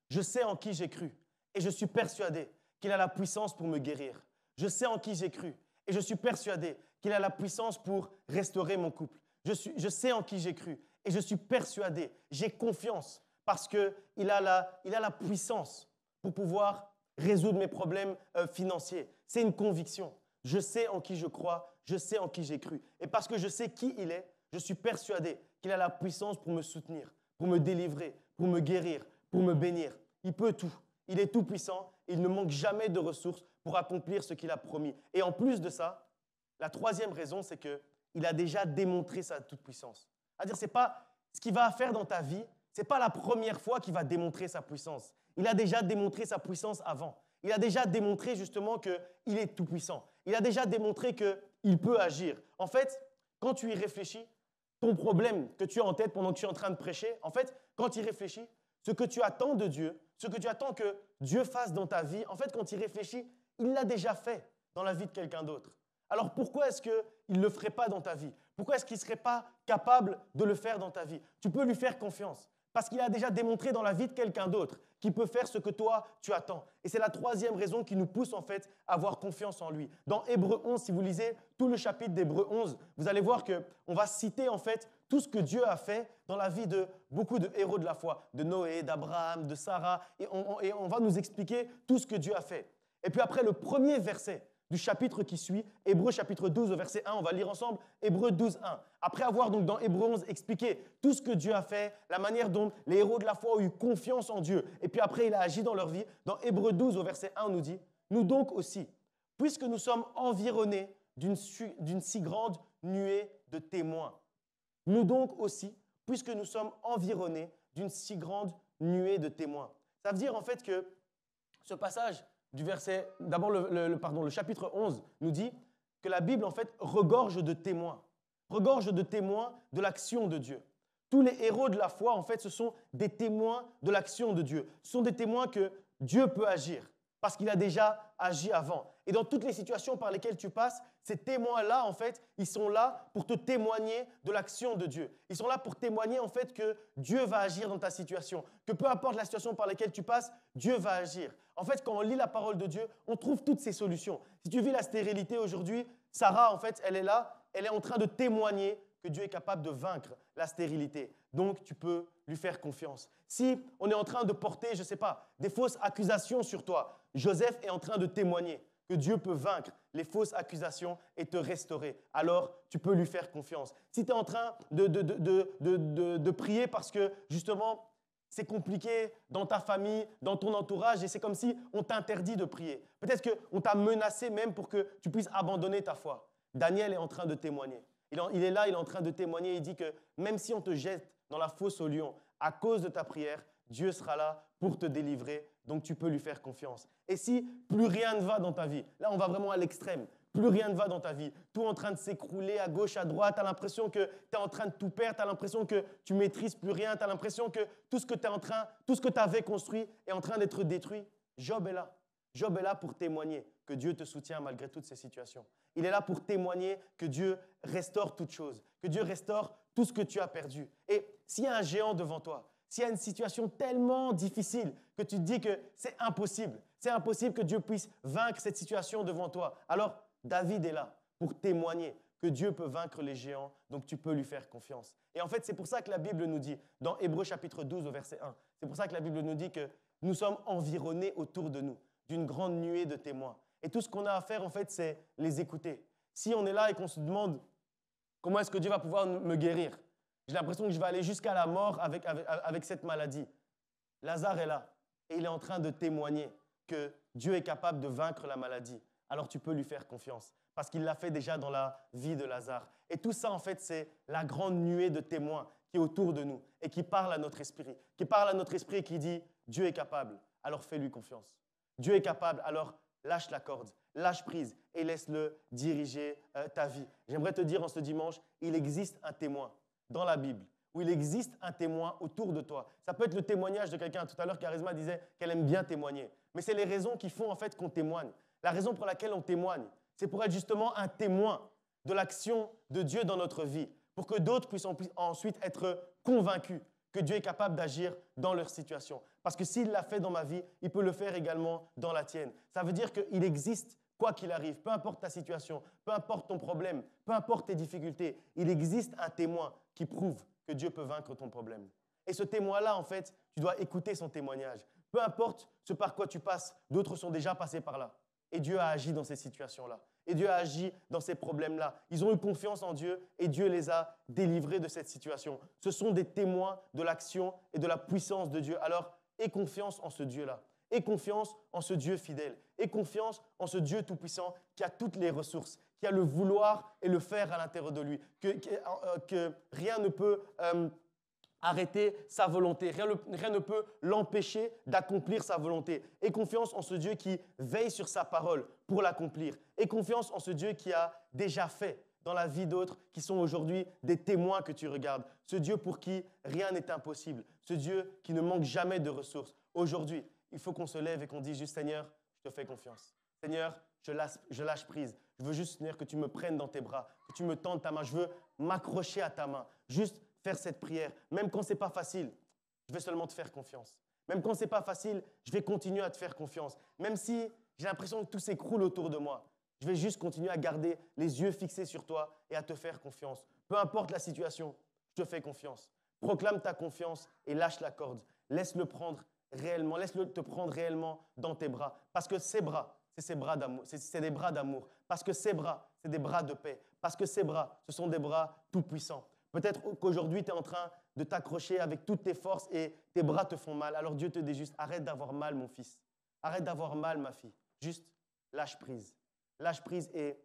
Je sais en qui j'ai cru et je suis persuadé qu'il a la puissance pour me guérir. Je sais en qui j'ai cru et je suis persuadé qu'il a la puissance pour restaurer mon couple. Je sais en qui j'ai cru et je suis persuadé, j'ai confiance parce qu'il a la puissance pour pouvoir résoudre mes problèmes financiers. C'est une conviction. Je sais en qui je crois, je sais en qui j'ai cru. Et parce que je sais qui il est, je suis persuadé qu'il a la puissance pour me soutenir, pour me délivrer, pour me guérir, pour me bénir. Il peut tout. Il est tout puissant. Il ne manque jamais de ressources pour accomplir ce qu'il a promis. Et en plus de ça, la troisième raison, c'est qu'il a déjà démontré sa toute-puissance. C'est-à-dire, ce n'est pas ce qu'il va faire dans ta vie, ce n'est pas la première fois qu'il va démontrer sa puissance. Il a déjà démontré sa puissance avant. Il a déjà démontré justement qu'il est tout-puissant. Il a déjà démontré qu'il peut agir. En fait, quand tu y réfléchis, ton problème que tu as en tête pendant que tu es en train de prêcher, en fait, quand tu y réfléchis, ce que tu attends de Dieu, ce que tu attends que Dieu fasse dans ta vie, en fait, quand tu y réfléchis, il l'a déjà fait dans la vie de quelqu'un d'autre. Alors pourquoi est-ce qu'il ne le ferait pas dans ta vie? Pourquoi est-ce qu'il ne serait pas capable de le faire dans ta vie? Tu peux lui faire confiance parce qu'il a déjà démontré dans la vie de quelqu'un d'autre qu'il peut faire ce que toi, tu attends. Et c'est la troisième raison qui nous pousse en fait à avoir confiance en lui. Dans Hébreux 11, si vous lisez tout le chapitre d'Hébreux 11, vous allez voir qu'on va citer en fait tout ce que Dieu a fait dans la vie de beaucoup de héros de la foi, de Noé, d'Abraham, de Sarah, et on va nous expliquer tout ce que Dieu a fait. Et puis après le premier verset du chapitre qui suit, Hébreux chapitre 12 au verset 1, on va lire ensemble Hébreux 12, 1. Après avoir donc dans Hébreux 11 expliqué tout ce que Dieu a fait, la manière dont les héros de la foi ont eu confiance en Dieu, et puis après il a agi dans leur vie, dans Hébreux 12 au verset 1, on nous dit « Nous donc aussi, puisque nous sommes environnés d'une si grande nuée de témoins. Nous donc aussi, puisque nous sommes environnés d'une si grande nuée de témoins. » Ça veut dire en fait que ce passage du verset, d'abord le chapitre 11 nous dit que la Bible en fait regorge de témoins de l'action de Dieu. Tous les héros de la foi en fait ce sont des témoins de l'action de Dieu. Ce sont des témoins que Dieu peut agir parce qu'il a déjà agi avant. Et dans toutes les situations par lesquelles tu passes, ces témoins-là, en fait, ils sont là pour te témoigner de l'action de Dieu. Ils sont là pour témoigner, en fait, que Dieu va agir dans ta situation, que peu importe la situation par laquelle tu passes, Dieu va agir. En fait, quand on lit la parole de Dieu, on trouve toutes ces solutions. Si tu vis la stérilité aujourd'hui, Sarah, en fait, elle est là, elle est en train de témoigner que Dieu est capable de vaincre la stérilité. Donc, tu peux lui faire confiance. Si on est en train de porter, je ne sais pas, des fausses accusations sur toi, Joseph est en train de témoigner que Dieu peut vaincre les fausses accusations et te restaurer. Alors, tu peux lui faire confiance. Si tu es en train de prier parce que, justement, c'est compliqué dans ta famille, dans ton entourage, et c'est comme si on t'interdit de prier. Peut-être qu'on t'a menacé même pour que tu puisses abandonner ta foi. Daniel est en train de témoigner. Il est là, il est en train de témoigner. Il dit que même si on te jette dans la fosse au lion, à cause de ta prière, Dieu sera là pour te délivrer. Donc, tu peux lui faire confiance. Et si plus rien ne va dans ta vie, là, on va vraiment à l'extrême. Plus rien ne va dans ta vie. Tout est en train de s'écrouler à gauche, à droite. Tu as l'impression que tu es en train de tout perdre. Tu as l'impression que tu maîtrises plus rien. Tu as l'impression que tout ce que tu avais construit est en train d'être détruit. Job est là. Job est là pour témoigner que Dieu te soutient malgré toutes ces situations. Il est là pour témoigner que Dieu restaure toutes choses, que Dieu restaure tout ce que tu as perdu. Et s'il y a un géant devant toi, s'il y a une situation tellement difficile que tu te dis que c'est impossible que Dieu puisse vaincre cette situation devant toi, alors David est là pour témoigner que Dieu peut vaincre les géants, donc tu peux lui faire confiance. Et en fait, c'est pour ça que la Bible nous dit, dans Hébreux chapitre 12 au verset 1, c'est pour ça que la Bible nous dit que nous sommes environnés autour de nous d'une grande nuée de témoins. Et tout ce qu'on a à faire, en fait, c'est les écouter. Si on est là et qu'on se demande comment est-ce que Dieu va pouvoir me guérir, j'ai l'impression que je vais aller jusqu'à la mort avec cette maladie. Lazare est là et il est en train de témoigner que Dieu est capable de vaincre la maladie. Alors tu peux lui faire confiance parce qu'il l'a fait déjà dans la vie de Lazare. Et tout ça, en fait, c'est la grande nuée de témoins qui est autour de nous et qui parle à notre esprit, et qui dit « Dieu est capable, alors fais-lui confiance. Dieu est capable, alors lâche la corde, lâche prise et laisse-le diriger ta vie. » J'aimerais te dire en ce dimanche, il existe un témoin dans la Bible, où il existe un témoin autour de toi. Ça peut être le témoignage de quelqu'un. Tout à l'heure, Charisma disait qu'elle aime bien témoigner. Mais c'est les raisons qui font en fait qu'on témoigne. La raison pour laquelle on témoigne, c'est pour être justement un témoin de l'action de Dieu dans notre vie, pour que d'autres puissent ensuite être convaincus que Dieu est capable d'agir dans leur situation. Parce que s'il l'a fait dans ma vie, il peut le faire également dans la tienne. Ça veut dire qu'il existe, quoi qu'il arrive, peu importe ta situation, peu importe ton problème, peu importe tes difficultés, il existe un témoin qui prouve que Dieu peut vaincre ton problème. Et ce témoin-là, en fait, tu dois écouter son témoignage. Peu importe ce par quoi tu passes, d'autres sont déjà passés par là. Et Dieu a agi dans ces situations-là. Et Dieu a agi dans ces problèmes-là. Ils ont eu confiance en Dieu et Dieu les a délivrés de cette situation. Ce sont des témoins de l'action et de la puissance de Dieu. Alors, aie confiance en ce Dieu-là. Aie confiance en ce Dieu fidèle. Aie confiance en ce Dieu tout-puissant qui a toutes les ressources, qui a le vouloir et le faire à l'intérieur de lui, que rien ne peut arrêter sa volonté, rien ne peut l'empêcher d'accomplir sa volonté. Aie confiance en ce Dieu qui veille sur sa parole pour l'accomplir. Aie confiance en ce Dieu qui a déjà fait dans la vie d'autres qui sont aujourd'hui des témoins que tu regardes. Ce Dieu pour qui rien n'est impossible. Ce Dieu qui ne manque jamais de ressources. Aujourd'hui, il faut qu'on se lève et qu'on dise juste « Seigneur, je te fais confiance. Seigneur, je lâche prise. Je veux juste, Seigneur, que tu me prennes dans tes bras, que tu me tendes ta main. Je veux m'accrocher à ta main. Juste faire cette prière. Même quand ce n'est pas facile, je vais seulement te faire confiance. Même quand ce n'est pas facile, je vais continuer à te faire confiance. Même si j'ai l'impression que tout s'écroule autour de moi, je vais juste continuer à garder les yeux fixés sur toi et à te faire confiance. Peu importe la situation, je te fais confiance. Proclame ta confiance et lâche la corde. Laisse-le prendre réellement, laisse-le te prendre réellement dans tes bras. Parce que ces bras, c'est bras d'amour, c'est des bras d'amour. Parce que ces bras, c'est des bras de paix. Parce que ces bras, ce sont des bras tout-puissants. Peut-être qu'aujourd'hui, tu es en train de t'accrocher avec toutes tes forces et tes bras te font mal. Alors Dieu te dit juste, arrête d'avoir mal, mon fils. Arrête d'avoir mal, ma fille. Juste lâche prise. Lâche prise et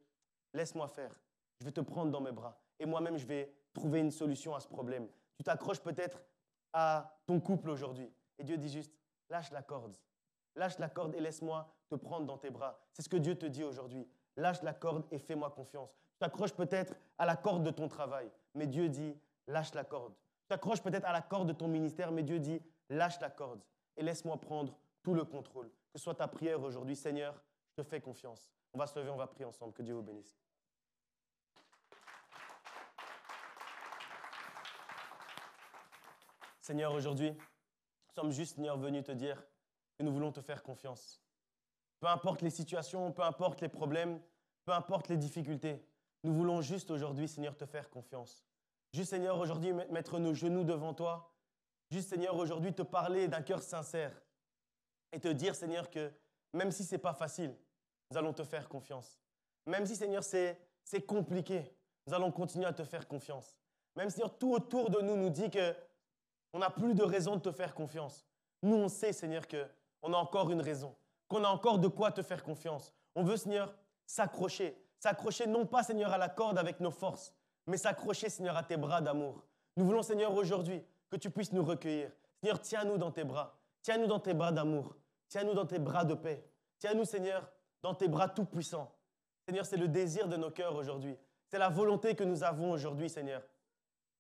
laisse-moi faire. Je vais te prendre dans mes bras. Et moi-même, je vais trouver une solution à ce problème. Tu t'accroches peut-être à ton couple aujourd'hui. Et Dieu dit juste, lâche la corde. Lâche la corde et laisse-moi te prendre dans tes bras. C'est ce que Dieu te dit aujourd'hui. Lâche la corde et fais-moi confiance. Tu t'accroches peut-être à la corde de ton travail, mais Dieu dit, lâche la corde. Tu t'accroches peut-être à la corde de ton ministère, mais Dieu dit, lâche la corde et laisse-moi prendre tout le contrôle. Que ce soit ta prière aujourd'hui, Seigneur, je te fais confiance. On va se lever, on va prier ensemble. Que Dieu vous bénisse. Seigneur, aujourd'hui, nous sommes juste, Seigneur, venus te dire que nous voulons te faire confiance. Peu importe les situations, peu importe les problèmes, peu importe les difficultés, nous voulons juste aujourd'hui, Seigneur, te faire confiance. Juste, Seigneur, aujourd'hui, mettre nos genoux devant toi. Juste, Seigneur, aujourd'hui, te parler d'un cœur sincère et te dire, Seigneur, que même si ce n'est pas facile, nous allons te faire confiance. Même si, Seigneur, c'est compliqué, nous allons continuer à te faire confiance. Même, Seigneur, tout autour de nous nous dit qu'on n'a plus de raison de te faire confiance. Nous, on sait, Seigneur, qu'on a encore une raison, qu'on a encore de quoi te faire confiance. On veut, Seigneur, s'accrocher non pas, Seigneur, à la corde avec nos forces, mais s'accrocher, Seigneur, à tes bras d'amour. Nous voulons, Seigneur, aujourd'hui, que tu puisses nous recueillir. Seigneur, tiens-nous dans tes bras. Tiens-nous dans tes bras d'amour. Tiens-nous dans tes bras de paix. Tiens-nous, Seigneur, dans tes bras tout-puissants. Seigneur, c'est le désir de nos cœurs aujourd'hui. C'est la volonté que nous avons aujourd'hui, Seigneur.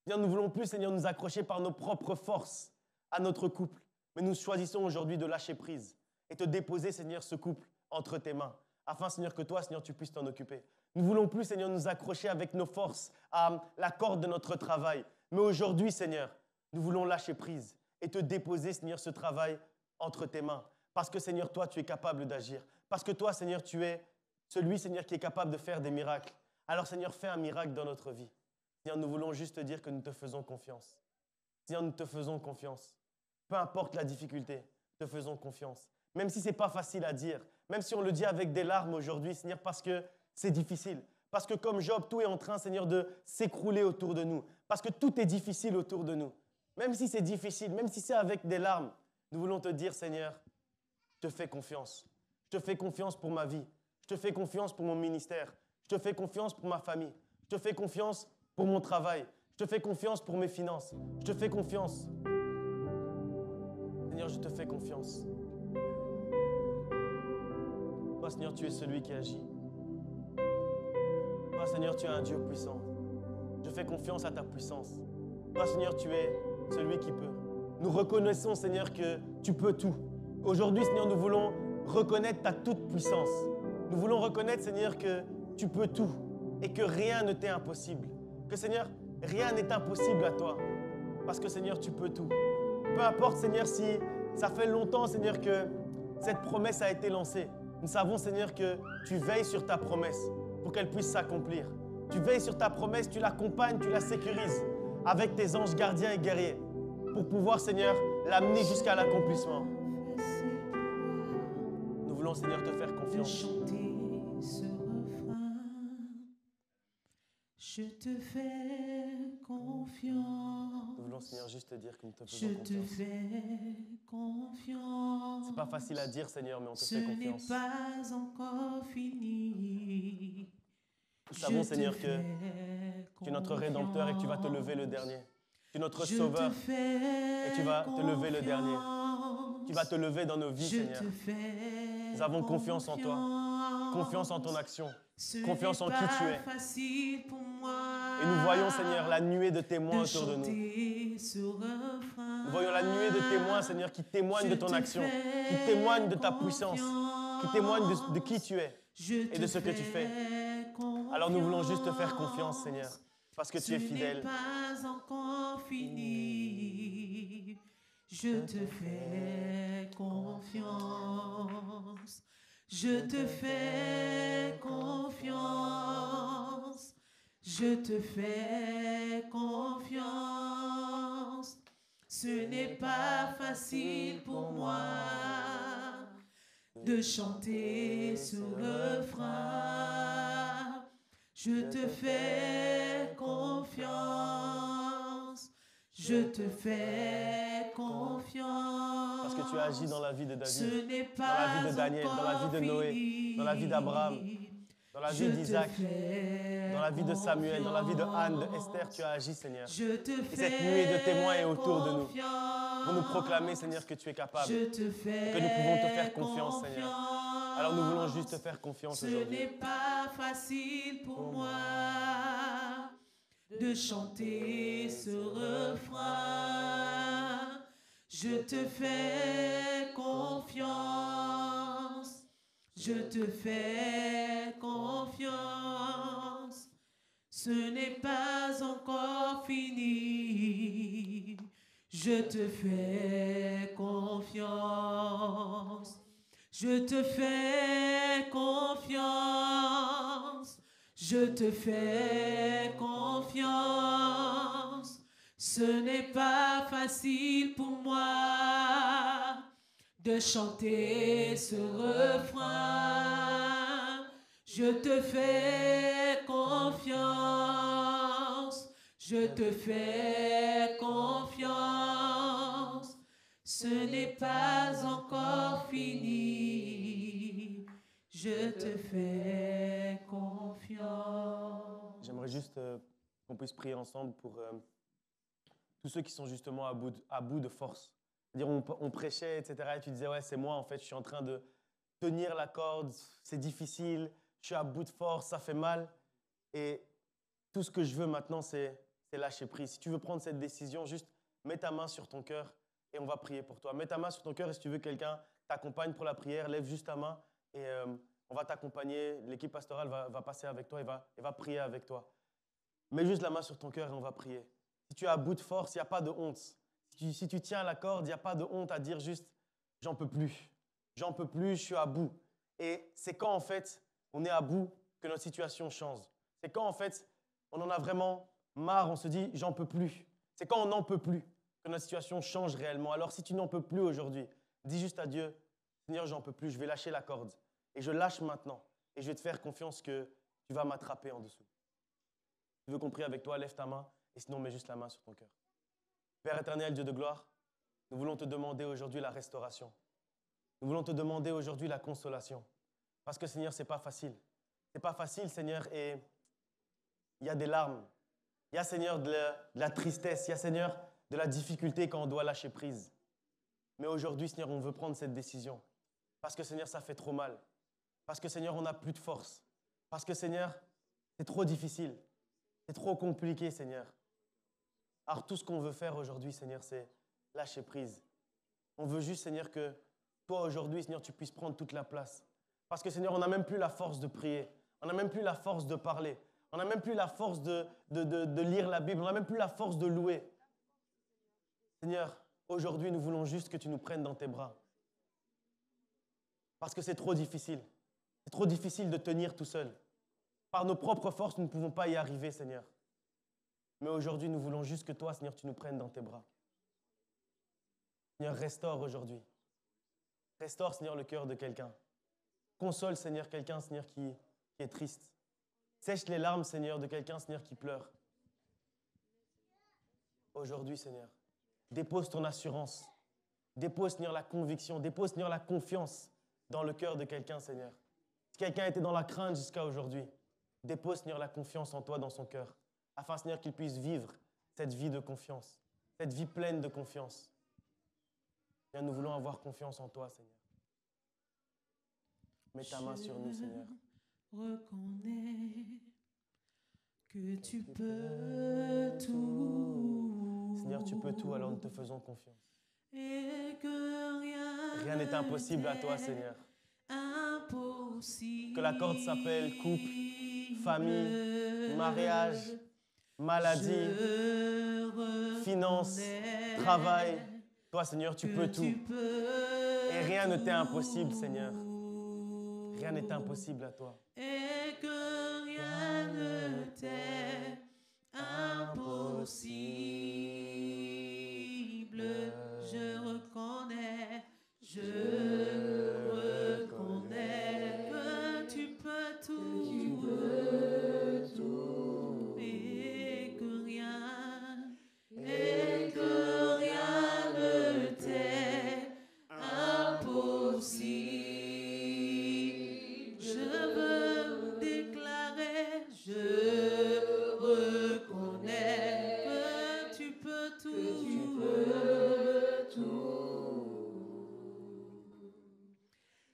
Seigneur, nous ne voulons plus, Seigneur, nous accrocher par nos propres forces à notre couple. Mais nous choisissons aujourd'hui de lâcher prise et te déposer, Seigneur, ce couple entre tes mains. Afin, Seigneur, que toi, Seigneur, tu puisses t'en occuper. Nous ne voulons plus, Seigneur, nous accrocher avec nos forces à la corde de notre travail. Mais aujourd'hui, Seigneur, nous voulons lâcher prise et te déposer, Seigneur, ce travail entre tes mains. Parce que, Seigneur, toi, tu es capable d'agir. Parce que toi, Seigneur, tu es celui, Seigneur, qui est capable de faire des miracles. Alors, Seigneur, fais un miracle dans notre vie. Seigneur, nous voulons juste te dire que nous te faisons confiance. Seigneur, nous te faisons confiance. Peu importe la difficulté, te faisons confiance. Même si ce n'est pas facile à dire, même si on le dit avec des larmes aujourd'hui, Seigneur, parce que c'est difficile. Parce que comme Job, tout est en train, Seigneur, de s'écrouler autour de nous. Parce que tout est difficile autour de nous. Même si c'est difficile, même si c'est avec des larmes, nous voulons te dire, Seigneur, je te fais confiance. Je te fais confiance pour ma vie. Je te fais confiance pour mon ministère. Je te fais confiance pour ma famille. Je te fais confiance pour mon travail. Je te fais confiance pour mes finances. Je te fais confiance. Seigneur, je te fais confiance. Toi, Seigneur, tu es celui qui agit. Toi, Seigneur, tu es un Dieu puissant. Je fais confiance à ta puissance. Toi, Seigneur, tu es celui qui peut. Nous reconnaissons, Seigneur, que tu peux tout. Aujourd'hui, Seigneur, nous voulons reconnaître ta toute-puissance. Nous voulons reconnaître, Seigneur, que tu peux tout et que rien ne t'est impossible. Que, Seigneur, rien n'est impossible à toi. Parce que, Seigneur, tu peux tout. Peu importe, Seigneur, si ça fait longtemps, Seigneur, que cette promesse a été lancée. Nous savons, Seigneur, que tu veilles sur ta promesse pour qu'elle puisse s'accomplir. Tu veilles sur ta promesse, tu l'accompagnes, tu la sécurises avec tes anges gardiens et guerriers pour pouvoir, Seigneur, l'amener jusqu'à l'accomplissement. Nous voulons voulons, Seigneur, te faire de confiance. chanter ce refrain. Je te fais confiance. Nous voulons, Seigneur, juste te dire que nous te Je faisons te confiance. fais confiance. C'est pas facile à dire, Seigneur, mais on te Ce fait n'est confiance. pas encore fini. Nous savons, Je te Seigneur, que fais tu es notre Rédempteur et que tu vas te lever le dernier. Tu es notre Je Sauveur te fais et tu vas te lever le dernier. confiance. Tu vas te lever dans nos vies, Je Seigneur. te fais Nous avons confiance en toi, confiance en ton action. Confiance en qui tu es. Facile pour moi Et nous voyons, Seigneur, la nuée de témoins autour de nous. chanter ce refrain. Nous voyons la nuée de témoins, Seigneur, qui témoignent de ton action, qui témoignent de ta puissance, qui témoignent de qui tu es et de ce que tu fais. Alors nous voulons juste te faire confiance, Seigneur, parce que tu es fidèle. Ce n'est pas encore fini. Je te fais confiance. Je te fais confiance. Je te fais confiance. Ce n'est pas facile pour moi de chanter ce refrain. Je te fais confiance. Je te fais confiance. Parce que tu as agi dans la vie de Ce David, n'est dans la pas vie de Daniel, dans la vie de Noé, fini. dans la vie d'Abraham, dans la vie d'Isaac, dans la vie de Samuel, dans la vie de Anne, de Esther, tu as agi, Seigneur. Et cette nuée de témoins est autour de nous pour nous proclamer, Seigneur, que tu es capable, et que nous pouvons te faire confiance, Seigneur. Alors nous voulons juste te faire confiance Ce aujourd'hui. n'est pas facile pour moi de chanter ce refrain. Je te fais confiance. Je te fais confiance. Ce n'est pas encore fini. Je te fais confiance. Je te fais confiance. Je te fais confiance. Ce n'est pas facile pour moi de chanter ce refrain. Je te fais confiance. Je te fais confiance. Ce n'est pas encore fini. Je te fais confiance. J'aimerais juste qu'on puisse prier ensemble pour tous ceux qui sont justement à bout de force. C'est-à-dire, on prêchait, etc. Et tu disais, ouais, c'est moi, en fait, je suis en train de tenir la corde, c'est difficile, je suis à bout de force, ça fait mal. Et tout ce que je veux maintenant, c'est lâcher prise. Si tu veux prendre cette décision, juste mets ta main sur ton cœur et on va prier pour toi. Mets ta main sur ton cœur et si tu veux que quelqu'un t'accompagne pour la prière, lève juste ta main et on va t'accompagner. L'équipe pastorale va passer avec toi et va prier avec toi. Mets juste la main sur ton cœur et on va prier. Si tu es à bout de force, il n'y a pas de honte. Si tu tiens la corde, il n'y a pas de honte à dire juste « j'en peux plus, je suis à bout ». Et c'est quand en fait on est à bout que notre situation change. C'est quand en fait on en a vraiment marre, on se dit « j'en peux plus ». C'est quand on n'en peut plus que notre situation change réellement. Alors si tu n'en peux plus aujourd'hui, dis juste à Dieu « Seigneur, j'en peux plus, je vais lâcher la corde. Et je lâche maintenant et je vais te faire confiance que tu vas m'attraper en dessous ». Tu veux qu'on prie avec toi, lève ta main et sinon mets juste la main sur ton cœur. Père éternel, Dieu de gloire, nous voulons te demander aujourd'hui la restauration. Nous voulons te demander aujourd'hui la consolation. Parce que Seigneur, ce n'est pas facile. Ce n'est pas facile, Seigneur, et il y a des larmes. Il y a, Seigneur, de la tristesse. Il y a, Seigneur, de la difficulté quand on doit lâcher prise. Mais aujourd'hui, Seigneur, on veut prendre cette décision. Parce que, Seigneur, ça fait trop mal. Parce que, Seigneur, on n'a plus de force. Parce que, Seigneur, c'est trop difficile. C'est trop compliqué, Seigneur. Alors, tout ce qu'on veut faire aujourd'hui, Seigneur, c'est lâcher prise. On veut juste, Seigneur, que toi, aujourd'hui, Seigneur, tu puisses prendre toute la place. Parce que, Seigneur, on n'a même plus la force de prier. On n'a même plus la force de parler. On n'a même plus la force de lire la Bible. On n'a même plus la force de louer. Seigneur, aujourd'hui, nous voulons juste que tu nous prennes dans tes bras. Parce que c'est trop difficile. C'est trop difficile de tenir tout seul. Par nos propres forces, nous ne pouvons pas y arriver, Seigneur. Mais aujourd'hui, nous voulons juste que toi, Seigneur, tu nous prennes dans tes bras. Seigneur, restaure aujourd'hui. Restaure, Seigneur, le cœur de quelqu'un. Console, Seigneur, quelqu'un, Seigneur, qui est triste. Sèche les larmes, Seigneur, de quelqu'un, Seigneur, qui pleure. Aujourd'hui, Seigneur, dépose ton assurance. Dépose, Seigneur, la conviction. Dépose, Seigneur, la confiance dans le cœur de quelqu'un, Seigneur. Si quelqu'un était dans la crainte jusqu'à aujourd'hui, dépose, Seigneur, la confiance en toi dans son cœur, afin, Seigneur, qu'il puisse vivre cette vie de confiance, cette vie pleine de confiance. Seigneur, nous voulons avoir confiance en toi, Seigneur. Mets ta main sur nous, Seigneur. Je reconnais que tu peux tout. Seigneur, tu peux tout, alors nous te faisons confiance. Et que Rien n'est impossible à toi, Seigneur. Impossible. Que la corde s'appelle couple, famille, mariage, maladie, finances, travail. Toi, Seigneur, tu peux tout. Et rien ne t'est impossible, Seigneur. Rien n'est impossible à toi. Et que rien ne t'est impossible. Je reconnais que tu peux tout. Et que rien ne t'est impossible. Je veux déclarer, je reconnais que tu peux tout.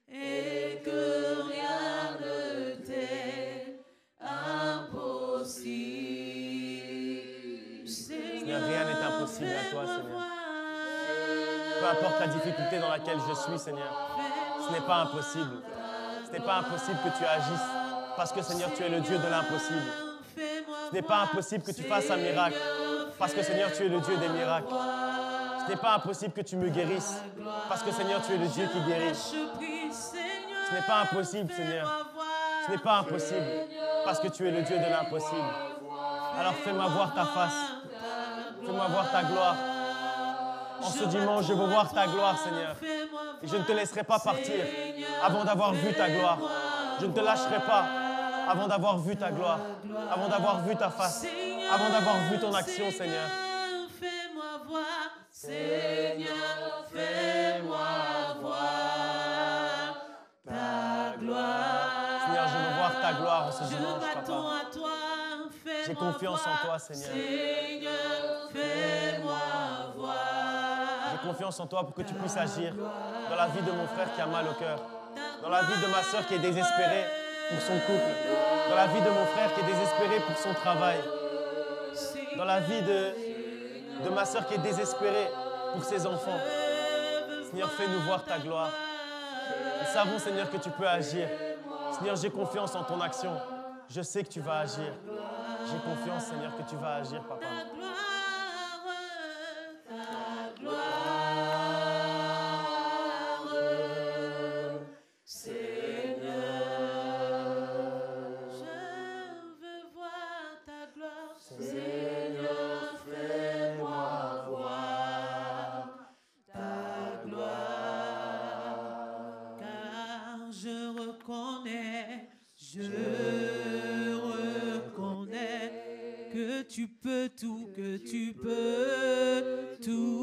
Et que rien ne t'est impossible. Seigneur, rien n'est impossible à toi, Seigneur. Peu importe la difficulté dans laquelle je suis, Seigneur, ce n'est pas impossible. Ce n'est pas impossible que tu agisses, parce que, Seigneur, tu es le Dieu de l'impossible. Ce n'est pas impossible que tu fasses un miracle, parce que, Seigneur, tu es le Dieu des miracles. Ce n'est pas impossible que tu me guérisses, parce que, Seigneur, tu es le Dieu qui guérit. Ce n'est pas impossible, Seigneur. Ce n'est pas impossible, parce que tu es le Dieu de l'impossible. Alors fais-moi voir ta face. Fais-moi voir ta gloire. En ce dimanche, je veux voir ta gloire, Seigneur. Et je ne te laisserai pas partir avant d'avoir vu ta gloire. Je ne te lâcherai pas avant d'avoir vu ta gloire, avant d'avoir vu ta face, avant d'avoir vu ton action, Seigneur. Fais-moi voir, Seigneur, fais-moi voir ta gloire. Seigneur, je veux voir ta gloire en ce dimanche, Papa. J'ai confiance en toi, Seigneur. Seigneur, fais-moi voir. J'ai confiance en toi pour que tu puisses agir dans la vie de mon frère qui a mal au cœur, dans la vie de ma sœur qui est désespérée pour son couple, dans la vie de mon frère qui est désespéré pour son travail, dans la vie de ma sœur qui est désespérée pour ses enfants. Seigneur, fais-nous voir ta gloire. Nous savons, Seigneur, que tu peux agir. Seigneur, j'ai confiance en ton action. Je sais que tu vas agir. J'ai confiance, Seigneur, que tu vas agir, Papa. Tu peux tout, que tu peux tout.